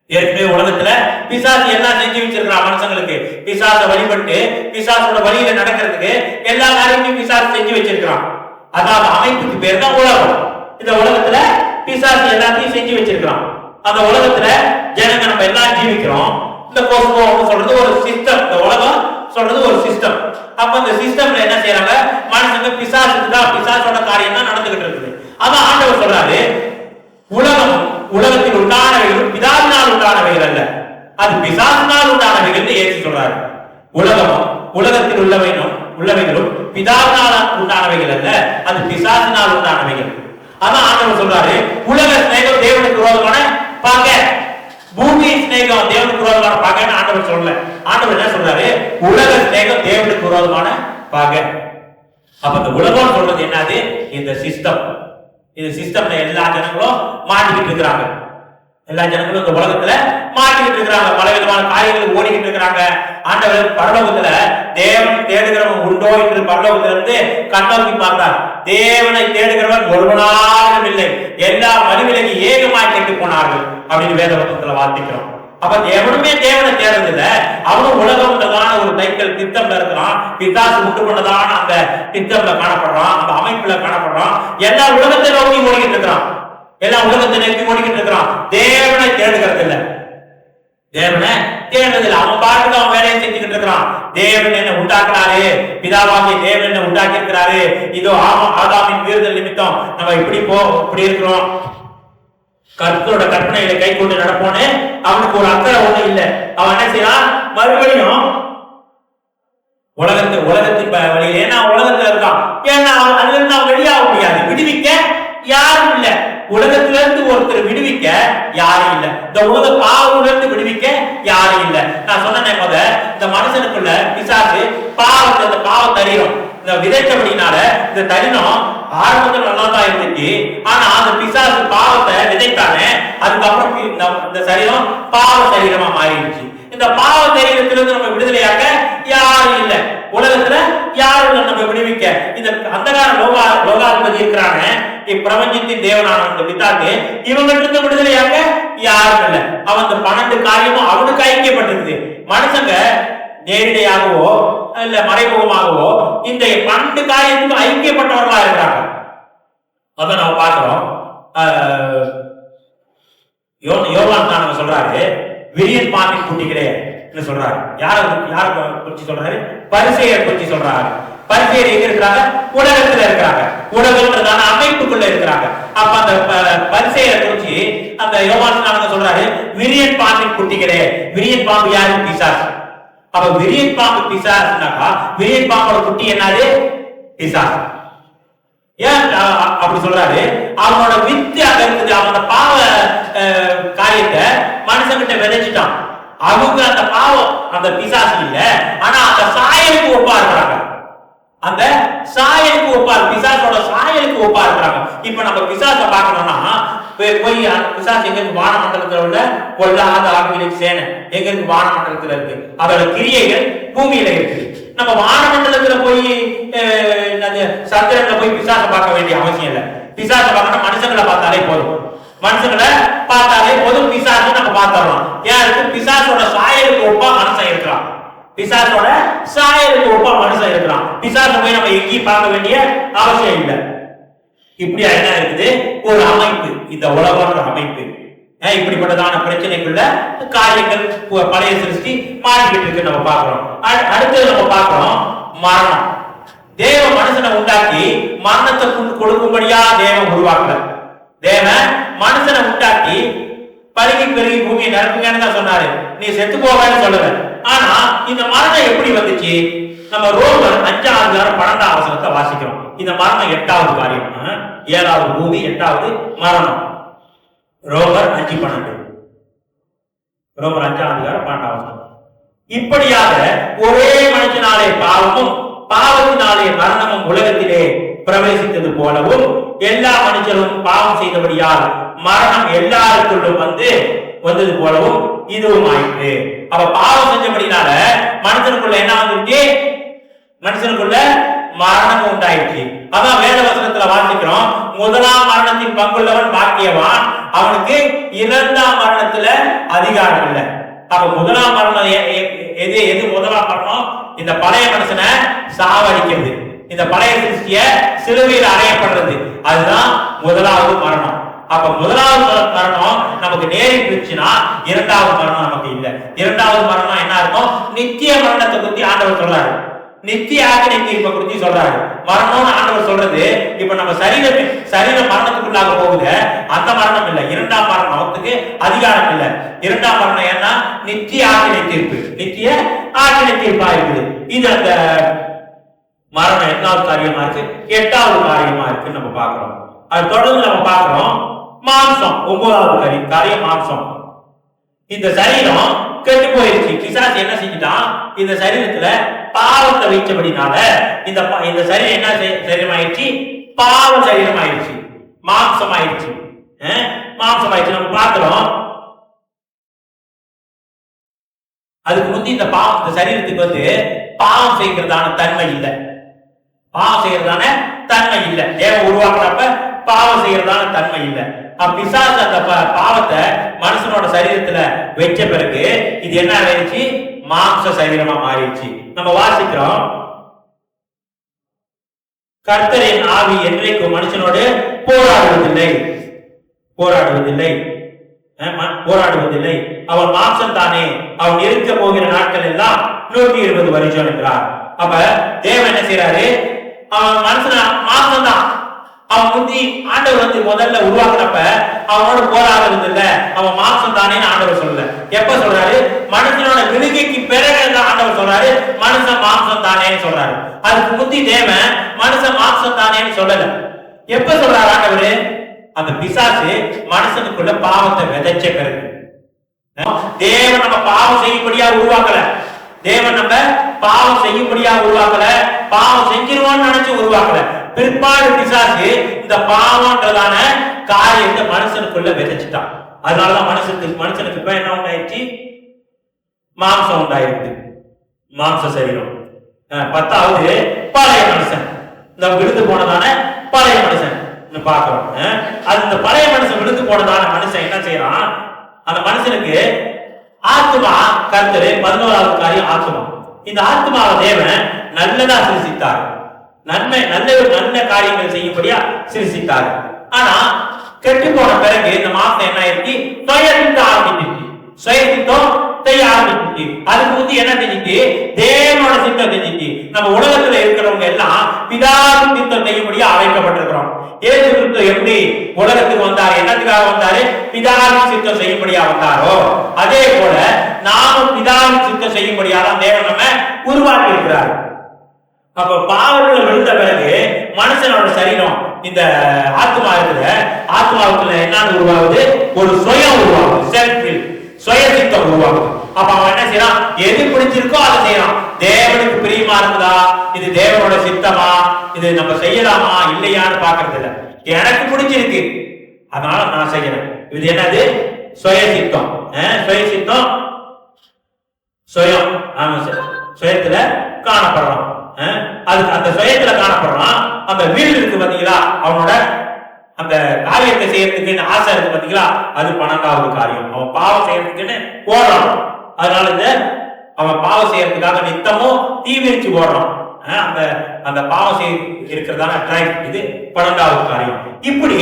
ஏற்கனவே உலகத்துல பிசாசு எல்லாம் செஞ்சு வச்சிருக்கிறான் மனுஷங்களுக்கு. பிசாச வழிபட்டு பிசாசோட வழியில நடக்கிறதுக்கு எல்லா காரியத்தையும் பிசாசு செஞ்சு வச்சிருக்கிறான். அதாவது அமைப்புக்கு பேர் தான் உலகம். இந்த உலகத்துல பிசாசு எல்லாத்தையும் செஞ்சு வச்சிருக்கிறான். அந்த உலகத்துல ஜனங்க நம்ம எல்லாம் ஜீவிக்கிறோம். இந்த கோஸ்மோ சொல்றது ஒரு சிஸ்டம். இந்த உலகம் சொல்றது ஒரு சிஸ்டம். அப்ப இந்த சிஸ்டம்ல என்ன செய்யறாங்க? மனுஷங்க பிசாசுக்கு தான், பிசாசோட காரியம் தான் நடந்துகிட்டு இருக்குது. அதான் ஆண்டவர் சொல்றாரு, உலகத்தில் உண்டானவைகளும் பிதாவினால் உண்டானவைகள் அல்ல, அது பிசாசினால் உண்டானவைகள் இயேசு சொல்றாரு. உலகத்தில் உள்ளவைகளும் பிதாவினால் உண்டானவைகள் அல்ல, அது பிசாசினால் உண்டானவைகள். அதான் ஆண்டவர் சொல்றாரு, உலக சிநேகம் தேவனுக்கு விரோதமான பகை, பூமி சிநேகம் தேவனுக்கு விரோதமான பகைன்னு ஆண்டவர் சொல்லல. ஆண்டவர் என்ன சொல்றாரு? உலக சிநேகம் தேவனுக்கு விரோதமான பகை. அப்ப இந்த உலகம் சொல்றது என்னது? இந்த சிஸ்டம். இந்த சிஸ்டம்ல எல்லா ஜனங்களும் மாட்டிக்கிட்டு இருக்கிறாங்க. எல்லா ஜனங்களும் இந்த உலகத்துல மாட்டிக்கிட்டு இருக்கிறாங்க. பல விதமான காரியங்கள் ஓடிக்கிட்டு இருக்கிறாங்க. ஆண்டவர் பரலோகத்துல தேவன் தேடுகிறவன் உண்டோ என்று பரலோகத்துல இருந்து கண்ணோக்கி பார்த்தார். தேவனை தேடுகிறவன் ஒருவனாலும் இல்லை, எல்லா மறுவிலகி ஏகமாய் கேட்டு போனார்கள் அப்படின்னு வேதவசனத்துல வாசிக்கிறோம். அப்ப எவனுமே தேவனை தேடுறதில்ல. அவனும் உலகம்ன்றதான ஒரு சைக்கிள் திட்டம்ல இருக்கிறான். பிசாசு உண்டு பண்ணதான அந்த திட்டம்ல காணப்படுறான், அந்த அமைப்புல காணப்படுறான். எல்லா உலகத்தை நோக்கி ஓடிக்கிட்டு இருக்கிறான். எல்லா உலகத்தை நோக்கி ஓடிக்கிட்டு இருக்கிறான். தேவனை தேடுகிறது இல்ல. தேவனை தேடுறதில்லை. அவன் பாட்டுக்கு அவன் வேலையை செஞ்சுக்கிட்டு இருக்கிறான். தேவன் என்ன உண்டாக்குறாரு, பிதாவாகிய தேவன் என்ன உண்டாக்கி இருக்கிறாரு. இதோ ஆதாமின் மீறுதல் நிமித்தம் நம்ம இப்படி இருக்கிறோம். கர்த்தரோட கற்பனைகளை கை கொண்டு நடப்போன்னு அவனுக்கு ஒரு அக்கறை ஒண்ணு இல்லை. அவன் என்ன செய்யறான்? மறுபடியும் உலகத்தின் வழியில், ஏன்னா உலகத்துல இருக்கான். ஏன்னா அதுல இருந்து அவன் வெளியாக முடியாது. விடுவிக்க யாரும் இல்லை. உலகத்துல இருந்து ஒருத்தர் விடுவிக்க யாரும் இல்லை. இந்த உலக பாவத்துல இருந்து விடுவிக்க யாரும் இல்லை. நான் சொன்னேன் போத, இந்த மனுஷனுக்குள்ள பிசாசு பாவத்தை, இந்த பாவ தரீரம் இந்த விதைச்சபடினால இந்த தரினம் ஆரம்பத்தில் நல்லா தான் இருந்துச்சு. ஆனா அந்த பிசாசு பாவத்தை விதைத்தானே, அதுக்கப்புறம் இந்த சரீரம் பாவ சரீரமா மாறிடுச்சு. இந்த பாவ சரீரத்திலிருந்து நம்ம விடுதலையாக யாரும் இல்லை. உலகத்துல யாரும் நம்ம விடுவிக்க. இந்த அந்தகார லோகாதிபதி இருக்கிறாங்க, இப்பிரபஞ்சத்தின் தேவனான இந்த பிதாக்கு, இவங்கிட்ட விடுதலையாக யாரும் இல்லை. அவன் இந்த 12 காரியமும் அவனுக்கு ஐக்கியப்பட்டிருக்கு. மனுஷங்க நேரடியாகவோ இல்ல மறைமுகமாகவோ இந்த 12 காரியத்துக்கு ஐக்கியப்பட்டவர்களா இருக்கிறாங்க. அத நம்ம பார்க்கிறோம். யோவான் தான் சொல்றாரு, விரியன் பாம்பின் குட்டிகளே சொல்றாரு. யார குறிச்சு சொல்றாரு? பரிசேயர் குறிச்சு சொல்றாரு. பரிசேயர் எங்க இருக்கிறாங்க? உலகத்துல இருக்கிறாங்க. உலகம்ன்றதான அமைப்புக்குள்ள இருக்கிறாங்க. அப்ப அந்த பரிசேயரை குறிச்சு அந்த யோவான் சொல்றாரு, விரியன் பாம்பின் குட்டிகளே. விரியன் பாம்பு யாரு? பிசாசு. அப்ப விரியன் பாம்பு பிசாசுனாக்கா விரியன் பாம்போட குட்டி என்னது? பிசாசு. ஏன் அப்படி சொல்றாரு? அவனோட வித்து அங்க இருக்குது. அவனோட பாவ காரியத்தை மனுஷங்கிட்ட விதைச்சிட்டான். அவங்க அந்த பாவம் அந்த பிசாசு இல்ல, ஆனா அந்த சாயலுக்கு ஒப்பா இருக்கிறாங்க. அந்த சாயலுக்கு ஒப்பா, பிசாசோட சாயலுக்கு ஒப்பா இருக்கிறாங்க. இப்ப நம்ம பிசாசை பார்க்கணும்னா போய் பிசாசு எங்க இருக்கு? வானமண்டலத்துல உள்ள கொல்லாத ஆகிய சேனை எங்க இருக்கு? வானமண்டலத்துல இருக்கு. அதோட கிரியைகள் பூமியில இருக்கு. நம்ம வானமண்டலத்துல போய் சந்திரன்ல போய் பிசாசை பார்க்க வேண்டிய அவசியம் இல்லை. பிசாசை பார்க்கணும் மனுஷங்களை பார்த்தாலே போதும். மனுஷங்களை பார்த்தாலே போதும், பிசாசு நம்ம பார்த்தரலாம். யாருக்கு? பிசாசோட சாயலுக்கு ஒப்பா மனுஷன் இருக்கிறான். பிசாசோட சாயலுக்கு ஒப்பா மனுஷன் இருக்கிறான். பிசாசை போய் நம்ம எங்கேயும் பார்க்க வேண்டிய அவசியம் இல்லை. இப்படியா என்ன இருக்குது? ஒரு அமைப்பு, இந்த உலகன்ற அமைப்பு. இப்படிப்பட்டதான பிரச்சனைக்குள்ள காரியங்கள் பழைய சிருஷ்டி மாறிக்கிட்டு இருக்கு நம்ம பார்க்கிறோம். அடுத்தது நம்ம பார்க்கிறோம் மரணம். தேவ மனுஷனை உண்டாக்கி மரணத்தை கொடுக்கும்படியா தேவன் உருவாக்கல. தேவன் மனுஷனை உண்டாக்கி பருகி பெருகி பூமியை நிரப்புங்கன்னு தான் சொன்னாரு. நீ செத்து போவேன்னு சொல்லல. ஆனா இந்த மரணம் எப்படி வந்துச்சு? நம்ம ரோமர் 5:12 வாசிக்கிறோம். இந்த மரணம் 8வது காரியம். 7வது பூமி, 8வது மரணம். ரோமர் 5:12. ரோமர் 5:12. இப்படியாக ஒரே மனுஷனாலே பாவமும் பாவத்தினாலே மரணமும் உலகத்திலே பிரவேசித்தது போலவும் எல்லா மனுஷரும் பாவம் செய்தபடியால் மரணம் எல்லாருக்குள்ளும் வந்தது போலவும் இதுவும் ஆயிற்று. அப்ப பாவம் செஞ்சபடினால மனுஷனுக்குள்ள என்ன வந்துருச்சு? மனுஷனுக்குள்ள மரணம் உண்டாயிடுச்சு. அதான் வேத வசனத்துல வாசிக்கிறோம், முதலாம் மரணத்தின் பங்குள்ளவன் பாக்கியவான், அவனுக்கு 2ஆம் மரணத்துல அதிகாரம் இல்லை. அப்ப முதலாம் மரணம் எது முதலாம் மரணம்? இந்த பழைய மனுஷனை சாவடிக்கிறது, இந்த பழைய சிருஷ்டிய சிலுவையில் அறையப்படுறது, அதுதான் முதலாவது மரணம். அப்ப முதலாவது மரணம் நமக்கு நேரிட்டுச்சுன்னா 2வது மரணம் நமக்கு இல்லை. 2வது மரணம் என்ன இருக்கும்? நித்திய மரணத்தை பத்தி ஆண்டவர் சொல்றாரு. நித்திய ஆக்கினை தீர்ப்பை குறித்து சொல்றாரு. மரணம்னு ஆண்டவர் சொல்றது இப்ப நம்ம சரீர மரணத்துக்குள்ளாக போகுது, அந்த மரணம் இல்ல. 2ஆம் மரணத்துக்கு அதிகாரம் இல்ல. 2ஆம் மரணம் ஏன்னா நித்திய ஆக்கினை தீர்ப்பு, நித்திய ஆக்கினை தீர்ப்பா இருக்குது. இது அந்த மரணம் 8வது காரியமா இருக்கு. 8வது காரியமா இருக்குன்னு நம்ம பாக்குறோம். அது தொடர்ந்து நம்ம பாக்குறோம் மாம்சம். 9வது காரியம் மாம்சம். இந்த சரீரம் கெட்டு போயிருச்சு. பிசாசு என்ன செஞ்சுட்டான்? இந்த சரீரத்துல பாவத்தை வைச்சபடினால இந்த சரீரம் என்ன சரீரம் ஆயிடுச்சு? பாவ சரீரம் ஆயிடுச்சு, மாம்சம் ஆயிடுச்சு. மாம்சம் ஆயிடுச்சு. நம்ம பார்க்கிறோம் அதுக்கு முந்தி இந்த சரீரத்துக்கு பாவம் செய்கிறதான தன்மை இல்லை. பாவம் செய்யறதான தன்மை இல்லை. தேவன் உருவாக்குறப்ப பாவம் செய்யறதான தன்மை இல்லை. பிசாசு அந்த பாவத்தை மனுஷனோட சரீரத்துல வச்ச பிறகு இது என்ன ஆயிடுச்சு? மாம்ச சரீரமா மாறிடுச்சு. நம்ம வாசிக்கிறோம், கர்த்தரின் ஆவி என்றைக்கும் மனுஷனோடு போராடுவதில்லை. அவன் மாம்சம் தானே, அவன் இருக்க போகிற நாட்கள் எல்லாம் 120 வருஷம் என்றார். அப்ப தேவன் என்ன செய்யறாரு? அவன் மனுஷன மாம்சம் தான். அவன் முந்தி ஆண்டவர் முதல்ல உருவாக்குறப்ப அவனோட போராடுறது இல்ல, அவன் மாம்சம் தானேன்னு ஆண்டவர் சொல்லல. எப்ப சொல்றாரு? மனுஷனோட விழுகைக்கு பிறகு ஆண்டவர் சொல்றாரு மனுஷன் மாம்சம் தானேன்னு சொல்றாரு. அதுக்கு முந்தி தேவன் மனுஷன் மாம்சம் தானேன்னு சொல்லல. எப்ப சொல்றாரு ஆண்டவர்? அந்த பிசாசு மனுஷனுக்குள்ள பாவத்தை விதைச்ச பிறகு. தேவன் நம்ம பாவம் செய்யும்படியா உருவாக்கல. தேவன் நம்ம பாவம் செய்யும்படியா உருவாக்கல, பாவம் செஞ்சிருவோம்னு நினைச்சு உருவாக்கல. பிற்பாடு பிசாசு இந்த பாவம்ன்றதான காரியத்தை மனுஷனுக்குள்ள விதைச்சிட்டான். அதனாலதான் மனுஷனுக்கு இப்ப என்ன உண்டாயிடுச்சு? மாம்சம் உண்டாயிருக்கு, மாம்ச சரீரம். 10வது பழைய மனுஷன், இந்த விழுந்து போனதான பழைய மனுஷன் பாக்குறோம். அது இந்த பழைய மனுஷன் விழுந்து போனதான மனுஷன் என்ன செய்யறான்? அந்த மனுஷனுக்கு ஆத்மா கர்த்தர் 11வது காரியம் ஆத்மா. இந்த ஆத்மாவை தேவன் நல்லதா சிருஷ்டித்தார், நல்ல காரியங்கள் செய்யும்படியா சிருஷ்டித்தார். ஆனா கெட்டு போன பிறகு இந்த மாசம் என்ன ஆயிடுச்சு? சுயத்திட்டம் ஆரம்பிச்சிருச்சு. சுயத்திட்டம் செய்ய ஆரம்பிச்சிருச்சு. அதுக்கு முந்தி என்ன செஞ்சிச்சு? தேவனோட சித்தம் செஞ்சிச்சு. நம்ம உலகத்துல இருக்கிறவங்க எல்லாம் பிதாவின் சித்தம் செய்யும்படியா அழைக்கப்பட்டிருக்கிறோம். இயேசு கிறிஸ்து எப்படி உலகத்துக்கு வந்தாரு? என்னத்துக்காக வந்தாரு? பிதாவின் சித்தம் செய்யும்படியா வந்தாரோ அதே போல நாமும் பிதாவின் சித்தம் சுத்தம் செய்யும்படியாதான் தேவன் நம்ம உருவாக்கி இருக்கிறார். அப்ப பாவத்துல விழுந்த பிறகு மனுஷனோட சரீரம், இந்த ஆத்மா இருக்குது, ஆத்மாவுக்குள்ள என்னன்னு உருவாகுது? ஒரு சுயம் உருவாகுது, செல்ஃப் வில், சுய சித்தம் உருவாகுது. அப்ப அவன் என்ன செய்யறான்? எது பிடிச்சிருக்கோ அதை செய்யறான். தேவனுக்கு பிரியமா இருக்குதா, இது தேவனோட சித்தமா, இது நம்ம செய்யலாமா இல்லையான்னு பாக்குறது இல்ல. எனக்கு பிடிச்சிருக்கு அதனால நான் செய்யறேன். இது என்னது? சுய சித்தம். சுய சித்தம், சுயம், சுயத்துல காணப்படுறான். அது அந்த சுயத்துல காணப்படுறான். அந்த வீடு இருக்கு பாத்தீங்களா, அவனோட அந்த காரியத்தை செய்யறதுக்குன்னு ஆசை இருக்கு பாத்தீங்களா, அது 12வது காரியம். அவன் பாவம் செய்யறதுக்குன்னு ஓடுறான். அதனால இந்த அவன் பாவம் செய்யறதுக்காக நித்தமும் தீவிரிச்சு ஓடுறான். அந்த அந்த பாவம் செய்ய இருக்கிறதான ட்ரைவ், இது 12வது காரியம். இப்படி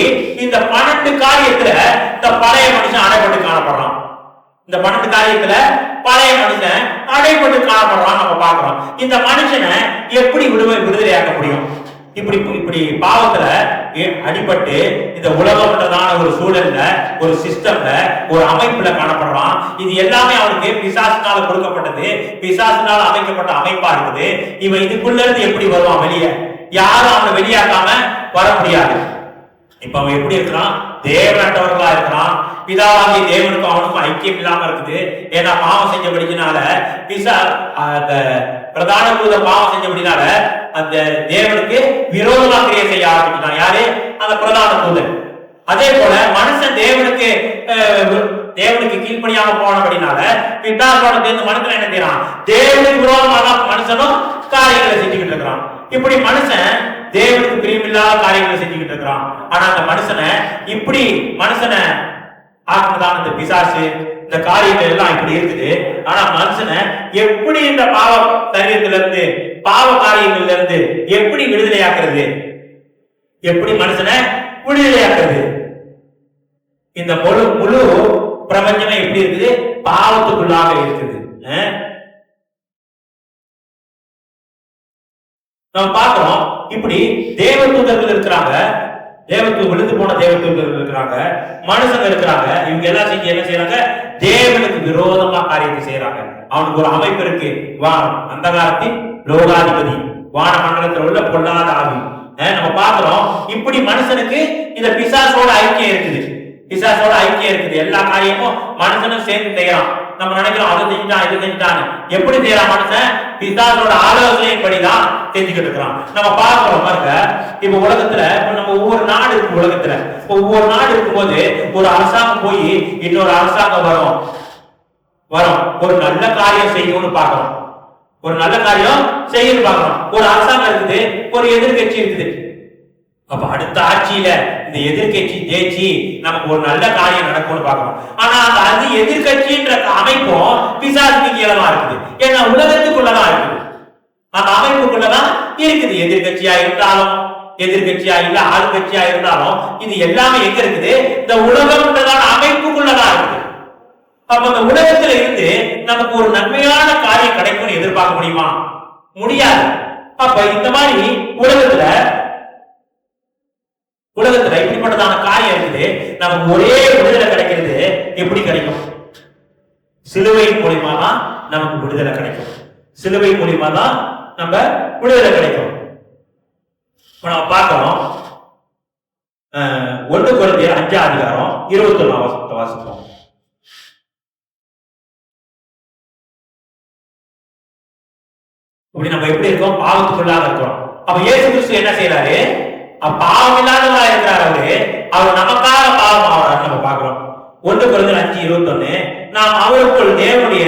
இந்த 12 காரியத்துல இந்த பழைய மனுஷன் அடைபட்டு காணப்படுறான். இந்த 12 காரியத்துல பழைய மனுஷன் அடைபட்டு காணப்படுறான் நம்ம பாக்குறோம். இந்த மனுஷனை எப்படி விடுதலையாக்க முடியும்? இப்படி பாவத்துல அடிபட்டு இந்த உலகம்ன்றதான ஒரு சூழல்ல, ஒரு சிஸ்டம்ல, ஒரு அமைப்புல காணப்படுறான். இது எல்லாமே அவனுக்கு பிசாசினால கொடுக்கப்பட்டது, பிசாசினால அமைக்கப்பட்ட அமைப்பா இருக்குது. இவன் இதுக்குள்ள இருந்து எப்படி வருவான் வெளியே? யாரும் அவனை வெளியாக்காம வர முடியாது. இப்ப அவன் எப்படி இருக்கிறான்? தேவனற்றவர்களா இருக்கிறான். பிதாவாகிய தேவனுக்கும் அவனுக்கும் ஐக்கியம் இல்லாம இருக்குது. ஏன்னா பாவம் செஞ்சபடினால, அந்த பிரதான பூத பாவம் செஞ்சபடினால அந்த தேவனுக்கு விரோதமா கிரியை செய்ய ஆரம்பிச்சான். யாரு? அந்த பிரதான பூதன். அதே போல மனுஷன் தேவனுக்கு கீழ்ப்படியாம போனபடினால பிதாசோட சேர்ந்து மனுஷன் என்ன செய்யறான்? தேவனுக்கு விரோதமாக மனுஷனும் காரியங்களை செஞ்சுக்கிட்டு இருக்கிறான். இப்படி மனுஷன் தேவனுக்கு பிரியமில்லாத காரியங்களை செஞ்சுக்கிட்டு இருக்கிறான். ஆனா அந்த மனுஷனை ஆத்மதான் இந்த பிசாசு, இந்த காரியங்கள் எல்லாம் இப்படி இருக்குது. ஆனா மனுஷனை எப்படி இந்த பாவ சரீரத்துல இருந்து, பாவ காரியங்கள்ல இருந்து எப்படி விடுதலையாக்குறது? எப்படி மனுஷனை விடுதலையாக்குறது? இந்த முழு பிரபஞ்சமே எப்படி இருக்குது? பாவத்துக்குள்ளாக இருக்குது. நம்ம பார்க்கிறோம். இப்படி தேவதூதர்கள் இருக்கிறாங்க, விழுந்து போன தேவதூதர்கள் இருக்கிறாங்க, மனுஷங்க இருக்கிறாங்க. இவங்க எல்லாம் செஞ்சு என்ன செய்யறாங்க? தேவனுக்கு விரோதமா காரியத்தை செய்யறாங்க. அவனுக்கு ஒரு அமைப்பு இருக்கு. வானம், அந்தகாரத்தின் லோகாதிபதி, வான மண்டலத்தில் உள்ள பொல்லாத ஆவி. நம்ம பார்க்கிறோம். இப்படி மனுஷனுக்கு இந்த பிசாசோட ஐக்கியம் இருக்குது. எல்லா காரியமும் மனுஷனும் சேர்ந்து செய்யறான். நம்ம நினைக்கிறோம் அதை செஞ்சுட்டான், இது செஞ்சுட்டான். எப்படி செய்யறான் மனுஷன்? பிசாசோட ஆலோசனைப்படிதான் செஞ்சுக்கிட்டு இருக்கிறான். நம்ம பார்க்கிறோம் பாருங்க. இப்ப உலகத்துல நம்ம ஒவ்வொரு நாடு இருக்கு. உலகத்துல ஒவ்வொரு நாடு இருக்கும்போது ஒரு அரசாங்கம் போய் இன்னொரு அரசாங்கம் வரும், ஒரு நல்ல காரியம் செய்யணும்னு பார்க்கிறோம். ஒரு நல்ல காரியம் செய்யணும் பார்க்கிறோம். ஒரு அரசாங்கம் இருக்குது, ஒரு எதிர்கட்சி இருக்குது. அப்ப அடுத்த ஆட்சியில இந்த எதிர்கட்சி ஜெயிச்சு நமக்கு ஒரு நல்ல காரியம் நடக்கும்னு பார்க்கிறோம். ஆனா அது எதிர்கட்சின்ற அமைப்பும் பிசாசுக்கு கீழமா இருக்குது. ஏன்னா உலகத்துக்குள்ளதான் இருக்குது, அந்த அமைப்புக்குள்ளதான் இருக்குது. எதிர்கட்சியா இருந்தாலும், எதிர்கட்சியா இல்ல ஆளுங்கட்சியா இருந்தாலும், இது எல்லாமே எங்க இருக்குது? இந்த உலகம்ன்றதான அமைப்புக்குள்ளதான் இருக்குது. அப்ப அந்த உலகத்துல இருந்து நமக்கு ஒரு நன்மையான காரியம் கிடைக்கும்னு எதிர்பார்க்க முடியுமா? முடியாது. அப்ப இந்த மாதிரி உலகத்துல இப்படிப்பட்டதான காரியம் இருக்குது. நமக்கு ஒரே விடுதலை கிடைக்கிறது. எப்படி கிடைக்கும்? சிலுவை மூலியமா தான் நமக்கு விடுதலை கிடைக்கும். சிலுவை மூலியமா தான் நம்ம விடுதலை கிடைக்கும். நம்ம பார்க்கிறோம். 1 கொரிந்தியர் 5ஆம் அதிகாரம் 21ஆம் வசனத்தை வாசிப்போம். இப்படி நம்ம எப்படி இருக்கோம்? பாவத்துக்குள்ளாக இருக்கிறோம். அப்ப இயேசு கிறிஸ்து என்ன செய்யறாரு? பாவம் இல்லாதவரா இருக்கிறார். அவர் நமக்காக பாவம் ஆகிறார். நம்ம பார்க்கிறோம். 1 கொரிந்தியர் 5:21, நாம் அவருக்குள் தேவனுடைய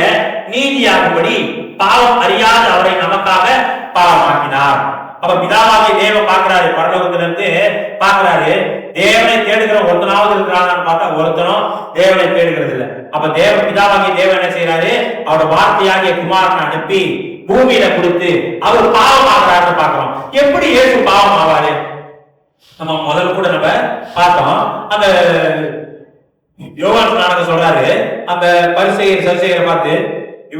நீதியாகும்படி பாவம் அறியாத அவரை நமக்காக பாவமாக்கினார். அப்ப பிதாவாகிய தேவன் பார்க்கிறாரு, பரலோகத்துல இருந்து பார்க்கிறாரு. தேவனை தேடுகிற ஒருத்தனாவது இருக்கிறான்னு பார்த்தா ஒருத்தனும் தேவனை தேடுகிறது இல்லை. அப்ப பிதாவாகிய தேவன் என்ன செய்யறாரு? அவரோட வார்த்தையாகிய குமாரனை அனுப்பி பூமியில கொடுத்து அவர் பாவம் ஆகிறாருன்னு பார்க்கிறோம். எப்படி இயேசு பாவம் ஆவாரு? நம்ம முதல் கூட நம்ம பார்த்தோம். அந்த யோவான் ஸ்நானகர் சொல்றாரு, அந்த பரிசேயர் சதுசேயரை பார்த்து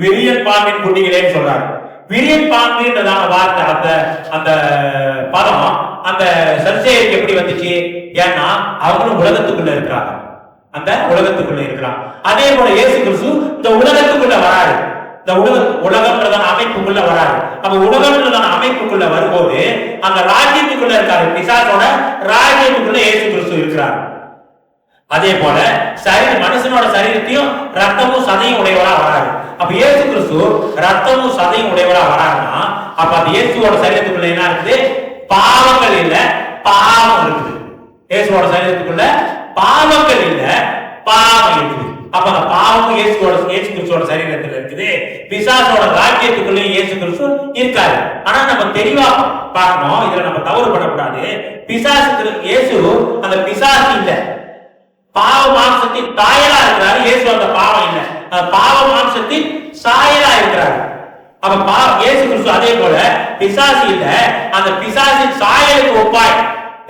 விரியன் பாம்பின் குட்டிகளேன்னு சொல்றாரு. விரியன் பாம்புன்றதான வார்த்தை, அந்த பதம் அந்த சதுசேயருக்கு எப்படி வந்துச்சு? ஏன்னா அவங்களும் உலகத்துக்குள்ள இருக்கிறாங்க, அந்த உலகத்துக்குள்ள இருக்கிறாங்க. அதே போல இயேசு கிறிஸ்து இந்த உலகத்துக்குள்ள வராரு. இந்த உலகம்ன்றதான அமைப்புக்குள்ள வராரு. அப்ப உலகம்ன்றதான அமைப்புக்குள்ள வரும்போது அந்த ராஜ்யத்துக்குள்ள இருக்காரு. பிசாசோட ராஜ்யத்துக்குள்ள இயேசு கிறிஸ்து இருக்கிறார். அதே போல மனுஷனோட சரீரத்தையும் ரத்தமும் சதையும் உடையவரா வராரு. அப்ப இயேசு கிறிஸ்து ரத்தமும் சதையும் உடையவரா வராருன்னா அப்ப அந்த இயேசுவோட சரீரத்துக்குள்ள என்ன இருக்குது? பாவங்கள் இல்ல, பாவம் இருக்குது. இயேசுவோட சரீரத்துக்குள்ள பாவங்கள் இல்ல, பாவம் இருக்குது. அப்ப அந்த பாவமும் இயேசு கிறிஸ்துவோட சரீரத்துல இருக்குது. பிசாசோட ராஜ்யத்துக்குள்ள இயேசு கிறிஸ்து இருக்காரு. ஆனா நம்ம தெளிவா பார்க்கணும், இதுல நம்ம தவறு பண்ணக்கூடாது. பிசாசுக்கு இயேசு அந்த பிசாசு இல்ல, பாவ மாம்சத்தின் தாயலா இருக்கிறாரு. இயேசு அந்த பாவம் இல்ல, பாவ மாம்சத்தின் சாயலா இருக்கிறாரு. அப்ப இயேசு கிறிஸ்து அதே போல பிசாசு இல்ல, அந்த பிசாசின் சாயலுக்கு ஒப்பாய்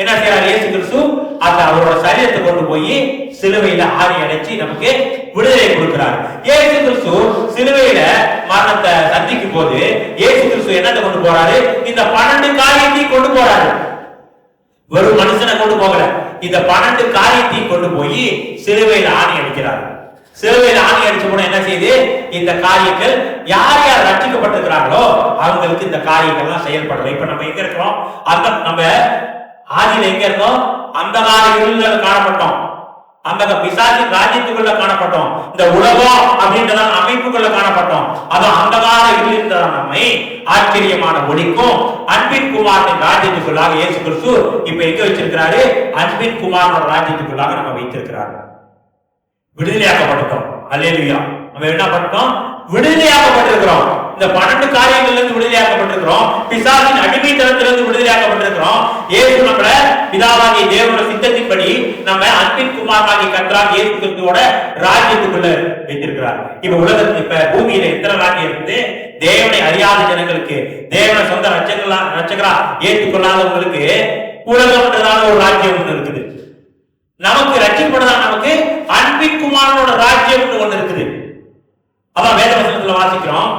என்ன செய்யறாரு? இயேசு கிறிஸ்து அந்த அவரோட சரீரத்தை கொண்டு போய் சிலுவையில ஆணி அடைச்சு நமக்கு விடுதலை கொடுக்கிறார். இயேசு கிறிஸ்து சிலுவையில மரணத்தை சந்திக்கும் போது இயேசு கிறிஸ்து என்னத்தை கொண்டு போறாரு? இந்த 12 காரியத்தையும் கொண்டு போறாரு. வெறும் மனுஷனை கொண்டு போகல, இந்த 12 காரியத்தையும் கொண்டு போய் சிலுவையில ஆணி அடிக்கிறார். சிலுவையில ஆணி அடிச்ச போன என்ன செய்யுது? இந்த காரியங்கள் யார் யார் ரட்சிக்கப்பட்டிருக்கிறாங்களோ அவங்களுக்கு இந்த காரியங்கள்லாம் செயல்படல. இப்ப நம்ம எங்க இருக்கிறோம்? அந்த நம்ம ஆதியில எங்க இருந்தோம்? அந்தகார இருளில் காணப்பட்டோம், அந்த பிசாசின் ராஜ்யத்துக்குள்ள காணப்பட்டோம், இந்த உலகம் அப்படின்ற அமைப்புக்குள்ள காணப்பட்டோம். அதான் அந்தகார இருளில் நம்மை ஆச்சரியமான ஒளிக்கும் அன்பின் குமாரனின் ராஜ்யத்துக்குள்ளாக இயேசு கிறிஸ்து இப்ப எங்க வச்சிருக்கிறாரு? அன்பின் குமாரனோட ராஜ்யத்துக்குள்ளாக நம்ம வைத்திருக்கிறாரு. விடுதலையாக்கப்பட்டோம். அல்லேலூயா. நம்ம என்ன பண்ணிட்டோம்? விடுதலையாக்கப்பட்டிருக்கிறோம். இந்த 12 காரியங்கள்ல இருந்து விடுதலையாக்கப்பட்டிருக்கிறோம். பிசாசின் அடிமைத்தனத்திலிருந்து விடுதலையாக்கப்பட்டிருக்கிறோம். இயேசு நம்மள பிதாவாகிய தேவனோட சித்தத்தின்படி நம்ம அன்பின் குமாரனாகிய கர்த்தராகிய இயேசு கிறிஸ்துவோட ராஜ்யத்துக்குள்ள வைத்திருக்கிறார். இப்ப உலகத்துல இப்ப பூமியில எத்தனை ராஜ்யம் இருக்குது? தேவனை அறியாத ஜனங்களுக்கு, தேவனை சொந்த ரட்சகரா ஏற்றுக்கொள்ளாதவங்களுக்கு உலகம்ன்றதான ஒரு ராஜ்யம் ஒன்று இருக்குது. நமக்கு ரட்சிக்கப்பட்டதான் நமக்கு அன்பின் குமாரனோட ராஜ்யம் ஒன்று இருக்குது. அதான் வேத வசனத்துல வாசிக்கிறோம்,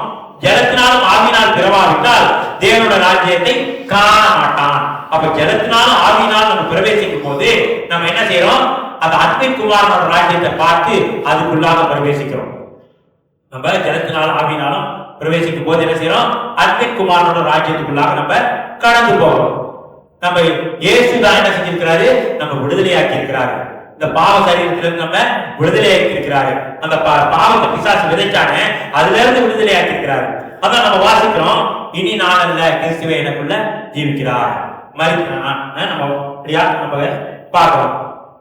ஜலத்தினாலும் ஆவியினால் பிறவாவிட்டால் தேவனோட ராஜ்யத்தை காண மாட்டான். அப்ப ஜலத்தினாலும் ஆவியினால் நம்ம பிரவேசிக்கும் போது நம்ம என்ன செய்யறோம்? அந்த அன்பின் குமாரனோட ராஜ்யத்தை பார்த்து அதுக்குள்ளாக பிரவேசிக்கிறோம். நம்ம ஜலத்தினாலும் ஆவியினாலும் பிரவேசிக்கும் போது என்ன செய்யறோம்? அன்பின் குமாரனோட ராஜ்யத்துக்குள்ளாக நம்ம கடந்து போகிறோம். நம்ம இயேசுதான் என்ன செஞ்சிருக்கிறாரு? நம்ம விடுதலையாக்கி இருக்கிறாரு. இந்த பாவ சரீரத்திலிருந்து நம்ம விடுதலையாக்கி இருக்கிறாரு. அந்த பாவத்தை பிசாசு விதைச்சானே அதுல இருந்து விடுதலையாக்கி இருக்கிறாரு. அதான் நம்ம வாசிக்கிறோம், இனி நான் அல்ல கிறிஸ்துவே எனக்குள்ள ஜீவிக்கிறார். நம்ம பார்க்கிறோம்,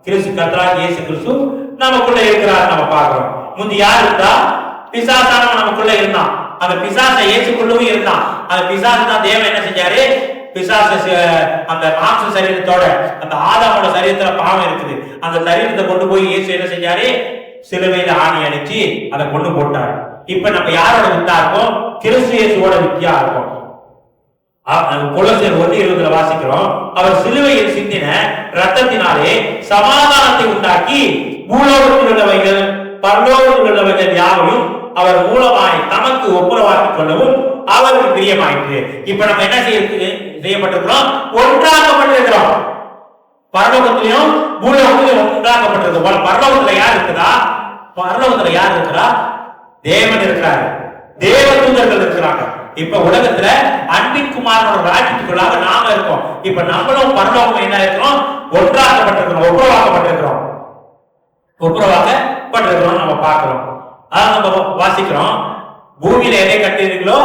கிறிஸ்து கர்த்தராகிய இயேசு கிறிஸ்து நமக்குள்ள இருக்கிறார். நம்ம பார்க்கிறோம், முந்தி யார் இருந்தா? பிசாசானவன் நமக்குள்ள இருந்தான். அந்த பிசாசை இயேசுக்குள்ளவும் இருந்தான். அந்த பிசாசு தான் தேவன் என்ன செஞ்சாரு? பிசாசு அந்த மாம்ச சரீரத்தோட அந்த ஆதாமோட சரீரத்துல பாவம் இருக்குது, அந்த சரீரத்தை கொண்டு போய் இயேசு என்ன செஞ்சாரு? சிலுவையில ஆணி அடிச்சு அதை கொண்டு போட்டார். இப்ப நம்ம யாரோட வித்தா இருக்கோம்? கிறிஸ்து இயேசுவோட வித்தியா இருக்கும். கொலோசியர் 1:20 வாசிக்கிறோம், அவர் சிலுவையில் சிந்தின ரத்தத்தினாலே சமாதானத்தை உண்டாக்கி பூலோகத்தில் உள்ளவைகள் பரலோகத்தில் உள்ளவைகள் யாவையும் அவர் மூலமாய் தமக்கு ஒப்புரவாக்கிக் கொள்ளவும் அவருக்கு பிரியமாயிற்று. இப்ப நம்ம என்ன செய்யப்பட்டிருக்கிறோம்? ஒன்றாக்கப்பட்டிருக்கிறோம். பரலோகத்திலையும் பூலோகத்திலும் ஒன்றாக்கப்பட்டிருக்கிறோம். பரலோகத்துல யார் இருக்குதா? பரலோகத்துல யார் இருக்கிறா? தேவன் இருக்கிறார், தேவ தூதர்கள் இருக்கிறாங்க. இப்ப உலகத்துல அன்பின் குமாரனோட ராஜ்யத்துக்குள்ளாக நாம இருக்கோம். இப்ப நம்மளும் பரலோகம் என்ன இருக்கிறோம்? ஒன்றாக்கப்பட்டிருக்கிறோம், ஒப்புரவாக்கப்பட்டிருக்கிறோம், ஒப்புரவாக்கப்பட்டிருக்கிறோம். நம்ம பார்க்கிறோம், அதான் நம்ம வாசிக்கிறோம், பூமியில எதை கட்டுறீங்களோ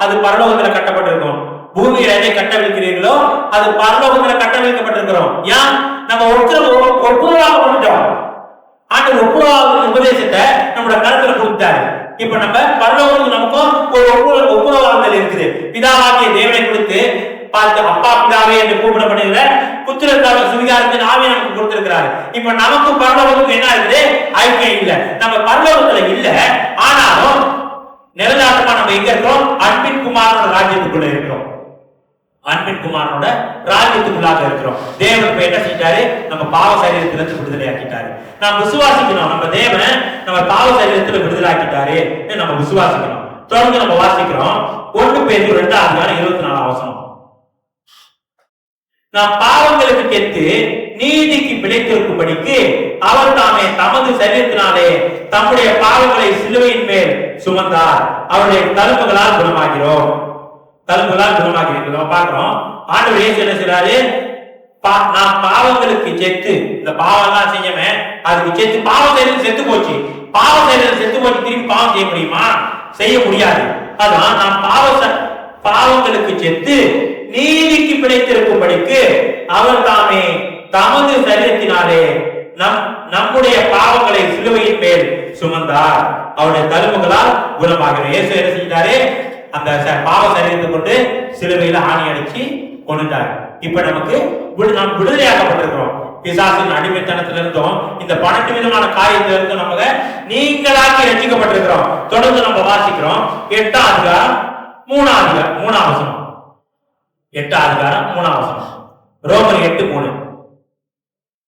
அது பரலோகத்துல கட்டப்பட்டிருக்கும், பூமியில எதை கட்டவிழ்க்கிறீர்களோ அது பரலோகத்துல கட்டவிழ்க்கப்பட்டிருக்கிறோம். ஏன்? நம்ம ஒப்புரவாக்கப்பட்டோம். ஆண்டு ஒப்புரவாக உபதேசத்தை நம்மளோட கருத்துல கொடுத்தாரு. இப்ப நம்ம பரலோகத்துக்கு நமக்கும் ஒரு ஒப்புரவாகுதல் இருக்குது. பிதாவாகிய தேவனை கொடுத்து பார்த்து அப்பா பிதாவே என்று கூப்பிடப்படுகிற புத்திரத்தான சுவிகாரத்தின் ஆவியை நமக்கு கொடுத்திருக்கிறாரு. இப்ப நமக்கு பரலோகத்துக்கு என்ன இருக்குது? ஐக்கியம் இல்ல. நம்ம பரலோகத்துல இல்ல, ஆனாலும் நிரந்தரமா நம்ம எங்க இருக்கிறோம்? அன்பின் குமாரனோட ராஜ்யத்துக்குள்ள இருக்கிறோம், அன்பின் குமாரனோட ராஜ்யத்துக்குள்ளாக இருக்கிறோம். தேவன் இப்ப என்ன செஞ்சாரு? நம்ம பாவ சரீரத்திலிருந்து விடுதலை ஆக்கிட்டாரு. நாம் விசுவாசிக்கணும், நம்ம தேவன் நம்ம பாவ சரீரத்துல விடுதலை ஆக்கிட்டாரு நம்ம விசுவாசிக்கணும். தொடர்ந்து நம்ம வாசிக்கிறோம் 1 பேதுரு 2:24 வசனம். நாம் பாவங்களுக்கு செத்து நீதிக்கு பிழைத்திருக்கும்படிக்கு அவர் தாமே தமது சரீரத்தினாலே தம்முடைய பாவங்களை சிலுவையின் மேல் சுமந்தார். அவருடைய தழும்புகளால் குணமாகிறோம். தழும்புகளால் குணமாகிறோம் பார்க்கிறோம். ஆண்டவர் இயேசு என்ன செய்றாரு? நாம் பாவங்களுக்கு செத்து, இந்த பாவம் எல்லாம் செஞ்சமே அதுக்கு செத்து, பாவம் செய்யறது செத்து போச்சு. பாவம் செய்யறது செத்து போச்சு, திரும்பி பாவம் செய்ய முடியுமா? செய்ய முடியாது. அதான் நாம் பாவங்களுக்கு செத்து நீதிக்கு பிழைத்திருக்கும்படிக்கு அவர் தாமே தமது சரீரத்தினாலே நம்முடைய பாவங்களை சிலுவையின் மேல் சுமந்தார். அவருடைய தழும்புகளால் குணமாகிறோம். இயேசு என்ன செஞ்சாரு? அந்த பாவ சரீரத்தை கொண்டு சிலுவையில ஆணி அடிச்சு கொண்டுட்டார். இப்ப நமக்கு நாம் விடுதலையாக்கப்பட்டிருக்கிறோம். பிசாசின் அடிமைத்தனத்திலிருந்தும் இந்த 12 விதமான காரியத்திலிருந்தும் நமக்கு நீங்களாக்கி ரட்சிக்கப்பட்டிருக்கிறோம். தொடர்ந்து நம்ம வாசிக்கிறோம். 8ஆம் அதிகாரம் 3ஆம் வசனம். 8ஆம் அதிகாரம் 3ஆம் வசனம். ரோமர் 8:3.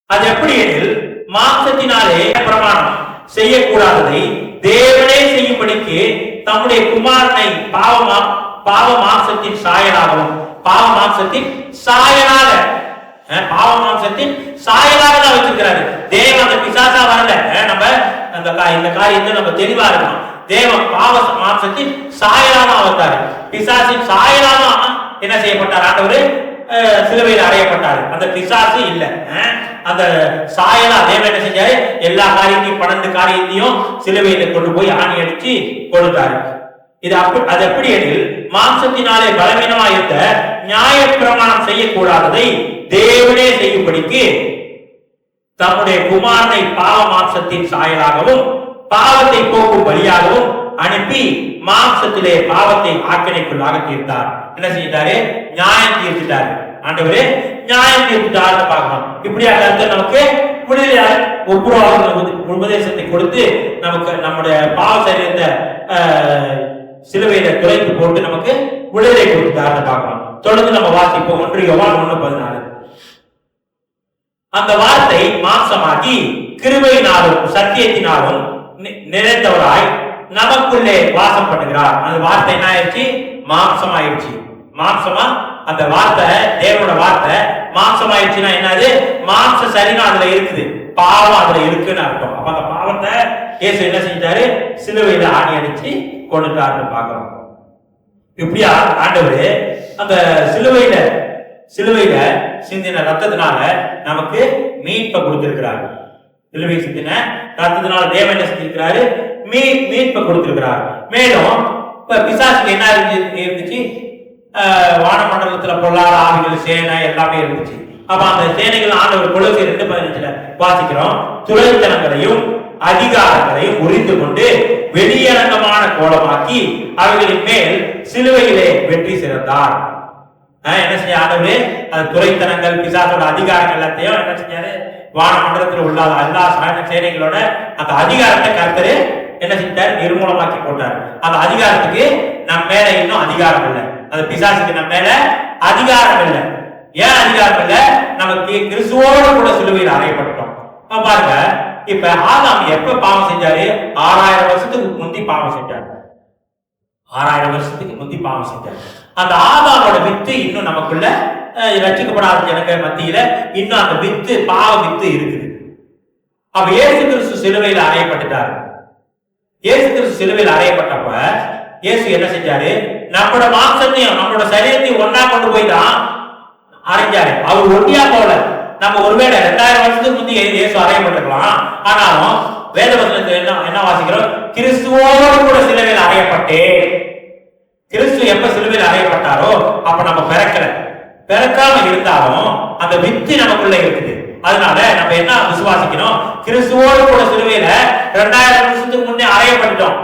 அது எப்படி எனில், மாம்சத்தினாலே பிரமாணம் செய்யக்கூடாததை தேவனே செய்யும்படிக்கு தம்முடைய குமாரனை பாவ மாம்சத்தின் சாயலாகவும், பாவ மாம்சத்தின் சாயலாக தான் வச்சிருக்கிறாரு. தேவன் அந்த பிசாசா வரல. நம்ம இந்த காரியத்தை நம்ம தெளிவா இருக்கணும். தேவன் பாவ மாம்சத்தின் சாயலாக வந்தாரு. பிசாசின் சாயலாக என்ன செய்யப்பட்டார்? ஆண்டவர் சிலுவையில் அறையப்பட்டாரு. அந்த பிசாசு இல்ல, அந்த சாயலா தேவன் என்ன செஞ்சாரு? எல்லா காரியத்தையும் 12 காரியத்தையும் சிலுவையில கொண்டு போய் ஆணி அடிச்சு கொடுத்தாரு. அது எப்படி எனில், மாம்சத்தினாலே பலவீனமாயிருந்த நியாய பிரமாணம் செய்யக்கூடாததை தேவனே செய்யும்படிக்கு தம்முடைய குமாரனை பாவ மாம்சத்தின் சாயலாகவும் பாவத்தை போக்கும் பலியாகவும் அனுப்பி மாம்சத்திலே பாவத்தை ஆக்கினைக்குள்ளாக தீர்த்தார். என்ன செய்தாரு? நியாயம் தீர்த்துட்டாரு. ஆண்டவரே நியாயம் தீர்த்துட்டாருன்னு பார்க்கலாம். இப்படியா கருத்து நமக்கு விடுதலை உபதேசத்தை கொடுத்து நமக்கு நம்முடைய பாவ சரீரத்தை சிலுவையில துளைத்து போட்டு நமக்கு விடுதலை கொடுத்தாருன்னு பார்க்கலாம். தொடர்ந்து நம்ம வாசிப்போம். 1 யோவான் 1:14. அந்த வார்த்தை மாம்சமாகி கிருபையினாலும் சத்தியத்தினாலும் நிறைந்தவராய் நமக்குள்ளே வாசம் பண்ணுகிறார். அந்த வார்த்தை என்ன ஆயிடுச்சு? மாம்சம் ஆயிடுச்சு. மாம்சமா அந்த வார்த்தை, தேவனோட வார்த்தை மாம்சம் ஆயிடுச்சுன்னா என்னது? மாம்ச சரீரம் அதுல இருக்குது, பாவம் அதுல இருக்குன்னு அர்த்தம். அப்ப அந்த பாவத்தை இயேசு என்ன செஞ்சாரு? சிலுவையில ஆணி அடிச்சு கொண்டுட்டாருன்னு பார்க்கிறோம். இப்படியா ஆண்டவர் அந்த சிலுவையில சிந்தின ரத்தத்தினால நமக்கு மீட்பை கொடுத்திருக்கிறார். சிலுவை சிந்தின ரத்தத்தினால தேவன் என்ன செஞ்சிருக்கிறாரு? மீட்பை கொடுத்திருக்கிறார். மேலும் இப்ப பிசாசுக்கு என்ன இருந்துச்சு? வானமண்டலத்துல பொல்லாத ஆவிகள், சேனை எல்லாமே இருந்துச்சு. அப்ப அந்த சேனைகள் ஆண்டவர் கொலோசியர் 2:15 வாசிக்கிறோம். துளைத்தனங்களையும் அதிகாரங்களையும் உரிந்து கொண்டு வெளியரங்கமான கோலமாக்கி அவர்களின் மேல் சிலுவையிலே வெற்றி சிறந்தார். என்ன செஞ்ச ஆண்டவரே? அந்த துறைத்தனங்கள், பிசாசோட அதிகாரங்கள் எல்லாத்தையும் என்ன செஞ்சாரு? வானமண்டலத்தில் உள்ள எல்லா சேனைகளோட அந்த அதிகாரத்தை கர்த்தரு என்ன செஞ்சாரு? நிர்மூலமாக்கி போட்டார். அந்த அதிகாரத்துக்கு நம்ம மேல இன்னும் அதிகாரம் இல்லை. அந்த பிசாசுக்கு நம்ம மேல அதிகாரம் இல்லை. ஏன் அதிகாரம் இல்லை? நமக்கு கிறிஸ்துவோடு கூட சிலுவையில் அறையப்பட்டோம். பாருங்க, இப்ப ஆதாம் எப்ப பாவம் செஞ்சாரு? 6000 வருஷத்துக்கு முந்தி பாவம் செஞ்சாரு. 6000 வருஷத்துக்கு முந்தி பாவம் செஞ்சாரு. அந்த ஆதாமோட வித்து இன்னும் நமக்குள்ள ரட்சிக்கப்படாத ஜனங்க மத்தியில இன்னும் அந்த வித்து, பாவ வித்து இருக்குது. அப்ப இயேசு கிறிஸ்து சிலுவையில் அறையப்பட்டுட்டாரு. இயேசு கிறிஸ்து சிலுவையில் அறையப்பட்டப்ப இயேசு என்ன செஞ்சாரு? நம்மளோட மாம்சத்தையும் நம்மளோட சரீரத்தையும் ஒன்னா கொண்டு போய் தான் அறைஞ்சாரு. அவர் ஒட்டியா போல. நம்ம ஒருவேளை 2000 வருஷத்துக்கு முந்தி இயேசு அறையப்பட்டிருக்கலாம். ஆனாலும் வேதவசனத்துல என்ன வாசிக்கிறோம்? கிறிஸ்துவோடு கூட சிலுவையில் அறையப்பட்டேன். கிறிஸ்து எப்ப சிலுவையில் அறையப்பட்டாரோ அப்ப நம்ம பிறக்காம இருந்தாலும் அந்த வித்து நமக்குள்ள இருக்குது. அதனால நம்ம என்ன விசுவாசிக்கணும்? கிறிஸ்துவோடு கூட சிலுவையில 2000 வருஷத்துக்கு முன்னே அறையப்பட்டோம்.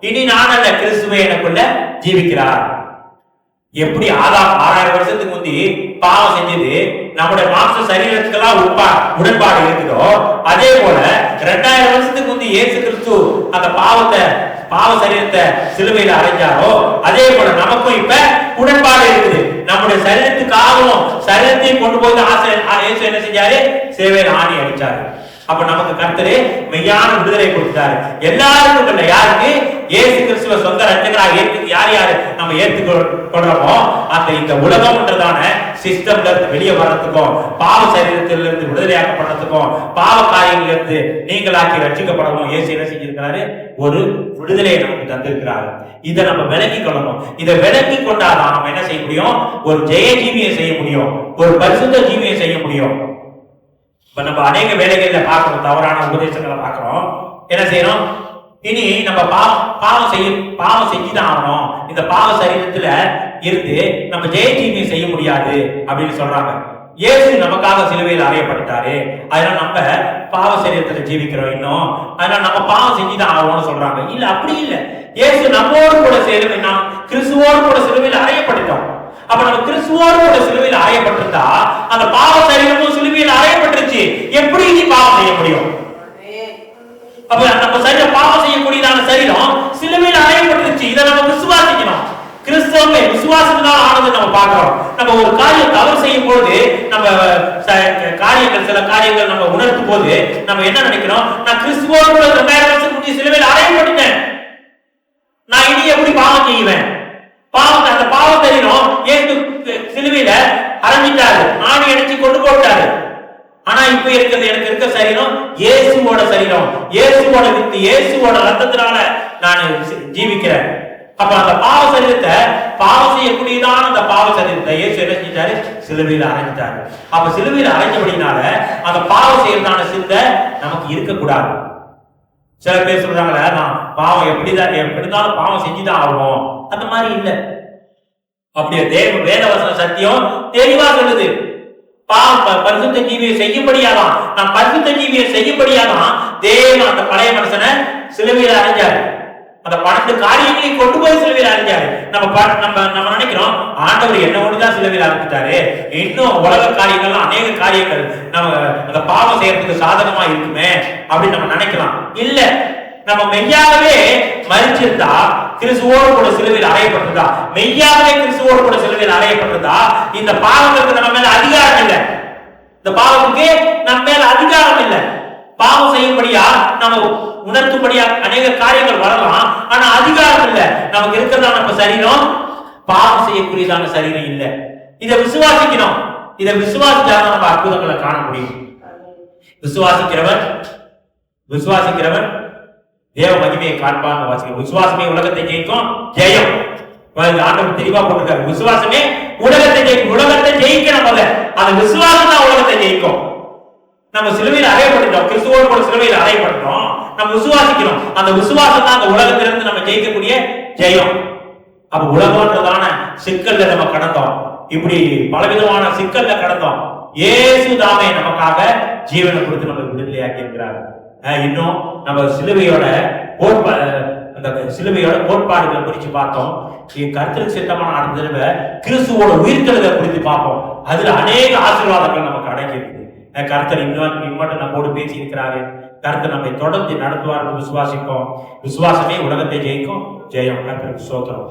இனி நான் அல்ல, கிறிஸ்துவே எனக்குள்ள ஜீவிக்கிறார். எப்படி ஆதாம் 6000 வருஷத்துக்கு முந்தி பாவம் செஞ்சது நம்முடைய மாம்ச சரீரத்துக்கெல்லாம் உடன்பாடு இருக்குதோ, அதே போல 2000 வருஷத்துக்கு முந்தி இயேசு கிறிஸ்து அந்த பாவ சரீரத்தை சிலுவையில அறைஞ்சாரோ, அதே போல நமக்கும் இப்ப உடன்பாடு இருக்குது. நம்முடைய சரீரத்துக்காகவும் சரீரத்தையும் கொண்டு போய் இயேசு என்ன செஞ்சாரு? சிலுவையில ஆணி அடிச்சாரு. அப்ப நமக்கு கர்த்தரே மெய்யான விடுதலை கொடுத்தாரு. எல்லாருக்கும் இல்ல, யாருக்கு இயேசு கிறிஸ்துவ சொந்த ரட்சகராக யார் யாரு நம்ம ஏற்றுக்கொள்றோமோ அந்த இந்த உலகம்ன்றதான சிஸ்டம்ல இருந்து வெளியே வர்றதுக்கும், பாவ சரீரத்திலிருந்து விடுதலையாக்கப்படுறதுக்கும், பாவ காரியங்களிலிருந்து நீங்களாக்கி ரட்சிக்கப்படணும் இயேசு என்ன செஞ்சிருக்கிறாரு? ஒரு விடுதலையை நமக்கு தந்திருக்கிறாரு. இதை நம்ம விளங்கி கொள்ளணும். இதை விளங்கி கொண்டாதான் நம்ம என்ன செய்ய முடியும்? ஒரு ஜெய ஜீவியை செய்ய முடியும், ஒரு பரிசுத்த ஜீவியை செய்ய முடியும். இப்ப நம்ம அநேக வேலைகள்ல பார்க்கிறோம், தவறான உபதேசங்களை பார்க்கிறோம். என்ன செய்யணும்? இனி நம்ம பாவம் செஞ்சுதான் ஆகணும், இந்த பாவ சரீரத்துல இருந்து நம்ம ஜெய ஜீவியை செய்ய முடியாது அப்படின்னு சொல்றாங்க. இயேசு நமக்காக சிலுவையில் அறையப்பட்டாரு, அதனால நம்ம பாவ சரீரத்துல ஜீவிக்கிறோம் இன்னும், அதனால நம்ம பாவம் செஞ்சுதான் ஆகணும்னு சொல்றாங்க. இல்ல, அப்படி இல்ல. இயேசு நம்மோடு கூட சேருவே, நாம் கிறிஸ்துவோடு கூட சிலுவையில் அறையப்பட்டுட்டோம். அப்ப நம்ம கிறிஸ்துவோடு கூட சிலுவையில் அறையப்பட்டிருந்தா அந்த பாவ சரீரமும் சிலுவையில் அறையப்பட்டுருச்சு. எப்படி நீ பாவம் செய்ய முடியும்? அப்ப நம்ம சரீரம் பாவம் செய்யக்கூடியதான சரீரம் சிலுவையில் அறையப்பட்டுருச்சு. இதை நம்ம விசுவாசிக்கணும். கிறிஸ்தவமே விசுவாசத்தினால் ஆனது நம்ம பார்க்கிறோம். நம்ம ஒரு காரியம் தவறு செய்யும் போது நம்ம சில காரியங்கள் நம்ம உணர்த்தும் போது நம்ம என்ன நினைக்கிறோம்? நான் கிறிஸ்துவோடு கூட 2000 வருஷம் முந்தைய சிலுவையில் அறையப்பட்டுட்டேன், நான் இனி எப்படி பாவம் செய்வேன்? அந்த பாவம் தெரியும் ஏற்று சிலுவையில அரைஞ்சிட்டாரு, ஆணி அடிச்சு கொண்டு போட்டாரு. ஆனா இப்ப இருக்கிறது எனக்கு இருக்க சரீரம் இயேசுவோட சரீரம், இயேசுவோட வித்து, இயேசுவோட ரத்தத்தினால நான் ஜீவிக்கிறேன். அப்ப அந்த பாவ சரீரத்தை, பாவம் செய்யக்கூடியதான அந்த பாவ சரீரத்தை இயேசு என்ன செஞ்சாரு? சிலுவையில அரைஞ்சிட்டாரு. அப்ப சிலுவையில அரைஞ்சபடினால அந்த பாவம் செய்யறதான சிந்தை நமக்கு இருக்கக்கூடாது. சில பேர் சொல்றாங்களே, நான் பாவம் எப்படிதான் பாவம் செஞ்சுதான் ஆகும். அந்த மாதிரி இல்ல. அப்படியே வேதவசன சத்தியம் தெளிவா சொல்லுது, பரிசுத்த ஜீவியை செய்யும்படியாதான், நான் பரிசுத்த ஜீவியை செய்யும்படியாதான் தேவன் அந்த பழைய மனுஷனை சிலுவையில அடைஞ்சாரு. அந்த 12 காரியங்களை கொண்டு போய் சிலுவையில அடைஞ்சாரு. நம்ம நினைக்கிறோம் ஆண்டவர் என்ன ஒண்ணுதான் சிலுவையில அடைஞ்சிட்டாரு, இன்னும் உலக காரியங்கள்லாம் அநேக காரியங்கள் நம்ம அந்த பாவம் செய்யறதுக்கு சாதகமா இருக்குமே அப்படின்னு நம்ம நினைக்கலாம். இல்ல, நம்ம மெய்யாகவே மரிச்சிருந்தா, கிறிஸ்துவோடு கூட சிலுவையில் அறையப்பட்டிருந்தா, மெய்யாகவே கிறிஸ்துவோடு கூட சிலுவையில் அறையப்பட்டிருந்தா, இந்த பாவங்களுக்கு நம்ம மேல அதிகாரம் இல்லை. இந்த பாவத்துக்கு நம்ம மேல அதிகாரம் இல்லை. பாவம் செய்யும்படியா நம்ம உணர்த்தும்படியா அநேக காரியங்கள் வரலாம், ஆனா அதிகாரம் இல்லை. நமக்கு இருக்கிறதா நம்ம சரீரம் பாவம் செய்யக்கூடியதான சரீரம் இல்லை. இதை விசுவாசிக்கணும். இதை விசுவாசிச்சாதான் நம்ம அற்புதங்களை காண முடியும். விசுவாசிக்கிறவன் தேவ மகிமையை காண்பான்னு வாசிக்கிறோம். விசுவாசமே உலகத்தை ஜெயிக்கும், ஜெயம். ஆண்டவர் தெளிவா போட்டிருக்காரு, விசுவாசமே உலகத்தை ஜெயிக்கும். உலகத்தை ஜெயிக்கணும், அந்த விசுவாசம் தான் உலகத்தை ஜெயிக்கும். நம்ம சிலுவையில் அறையப்பட்டோம், கிறிஸ்துவோடு கூட சிலுவையில் அறையப்பட்டோம். நம்ம விசுவாசிக்கிறோம், அந்த விசுவாசம் தான் அந்த உலகத்திலிருந்து நம்ம ஜெயிக்கக்கூடிய ஜெயம். அப்ப உலகன்றதான சிக்கல்ல நம்ம கடந்தோம், இப்படி பலவிதமான சிக்கல்ல கடந்தோம். இயேசு தாமே நமக்காக ஜீவனை கொடுத்து நம்ம விடுதலையாக்கி இருக்கிறார். இன்னும் நம்ம சிலுவையோட கோட்பாடுகளை குறித்து பார்த்தோம். கர்த்தருக்கு சித்தமான அடுத்த கிறிஸ்துவோட உயிர்த்தெழுதலை குறித்து பார்ப்போம். அதுல அநேக ஆசீர்வாதங்கள் நமக்கு அடங்கி இருக்கு. கர்த்தர் இம்மட்டும் நம்மோடு பேசி இருக்கிறாரு. கர்த்தர் நம்மை தொடர்ந்து நடத்துவார், விசுவாசிப்போம். விசுவாசமே உலகத்தை ஜெயிக்கும், ஜெயம். கர்த்தருக்கு ஸ்தோத்திரம்.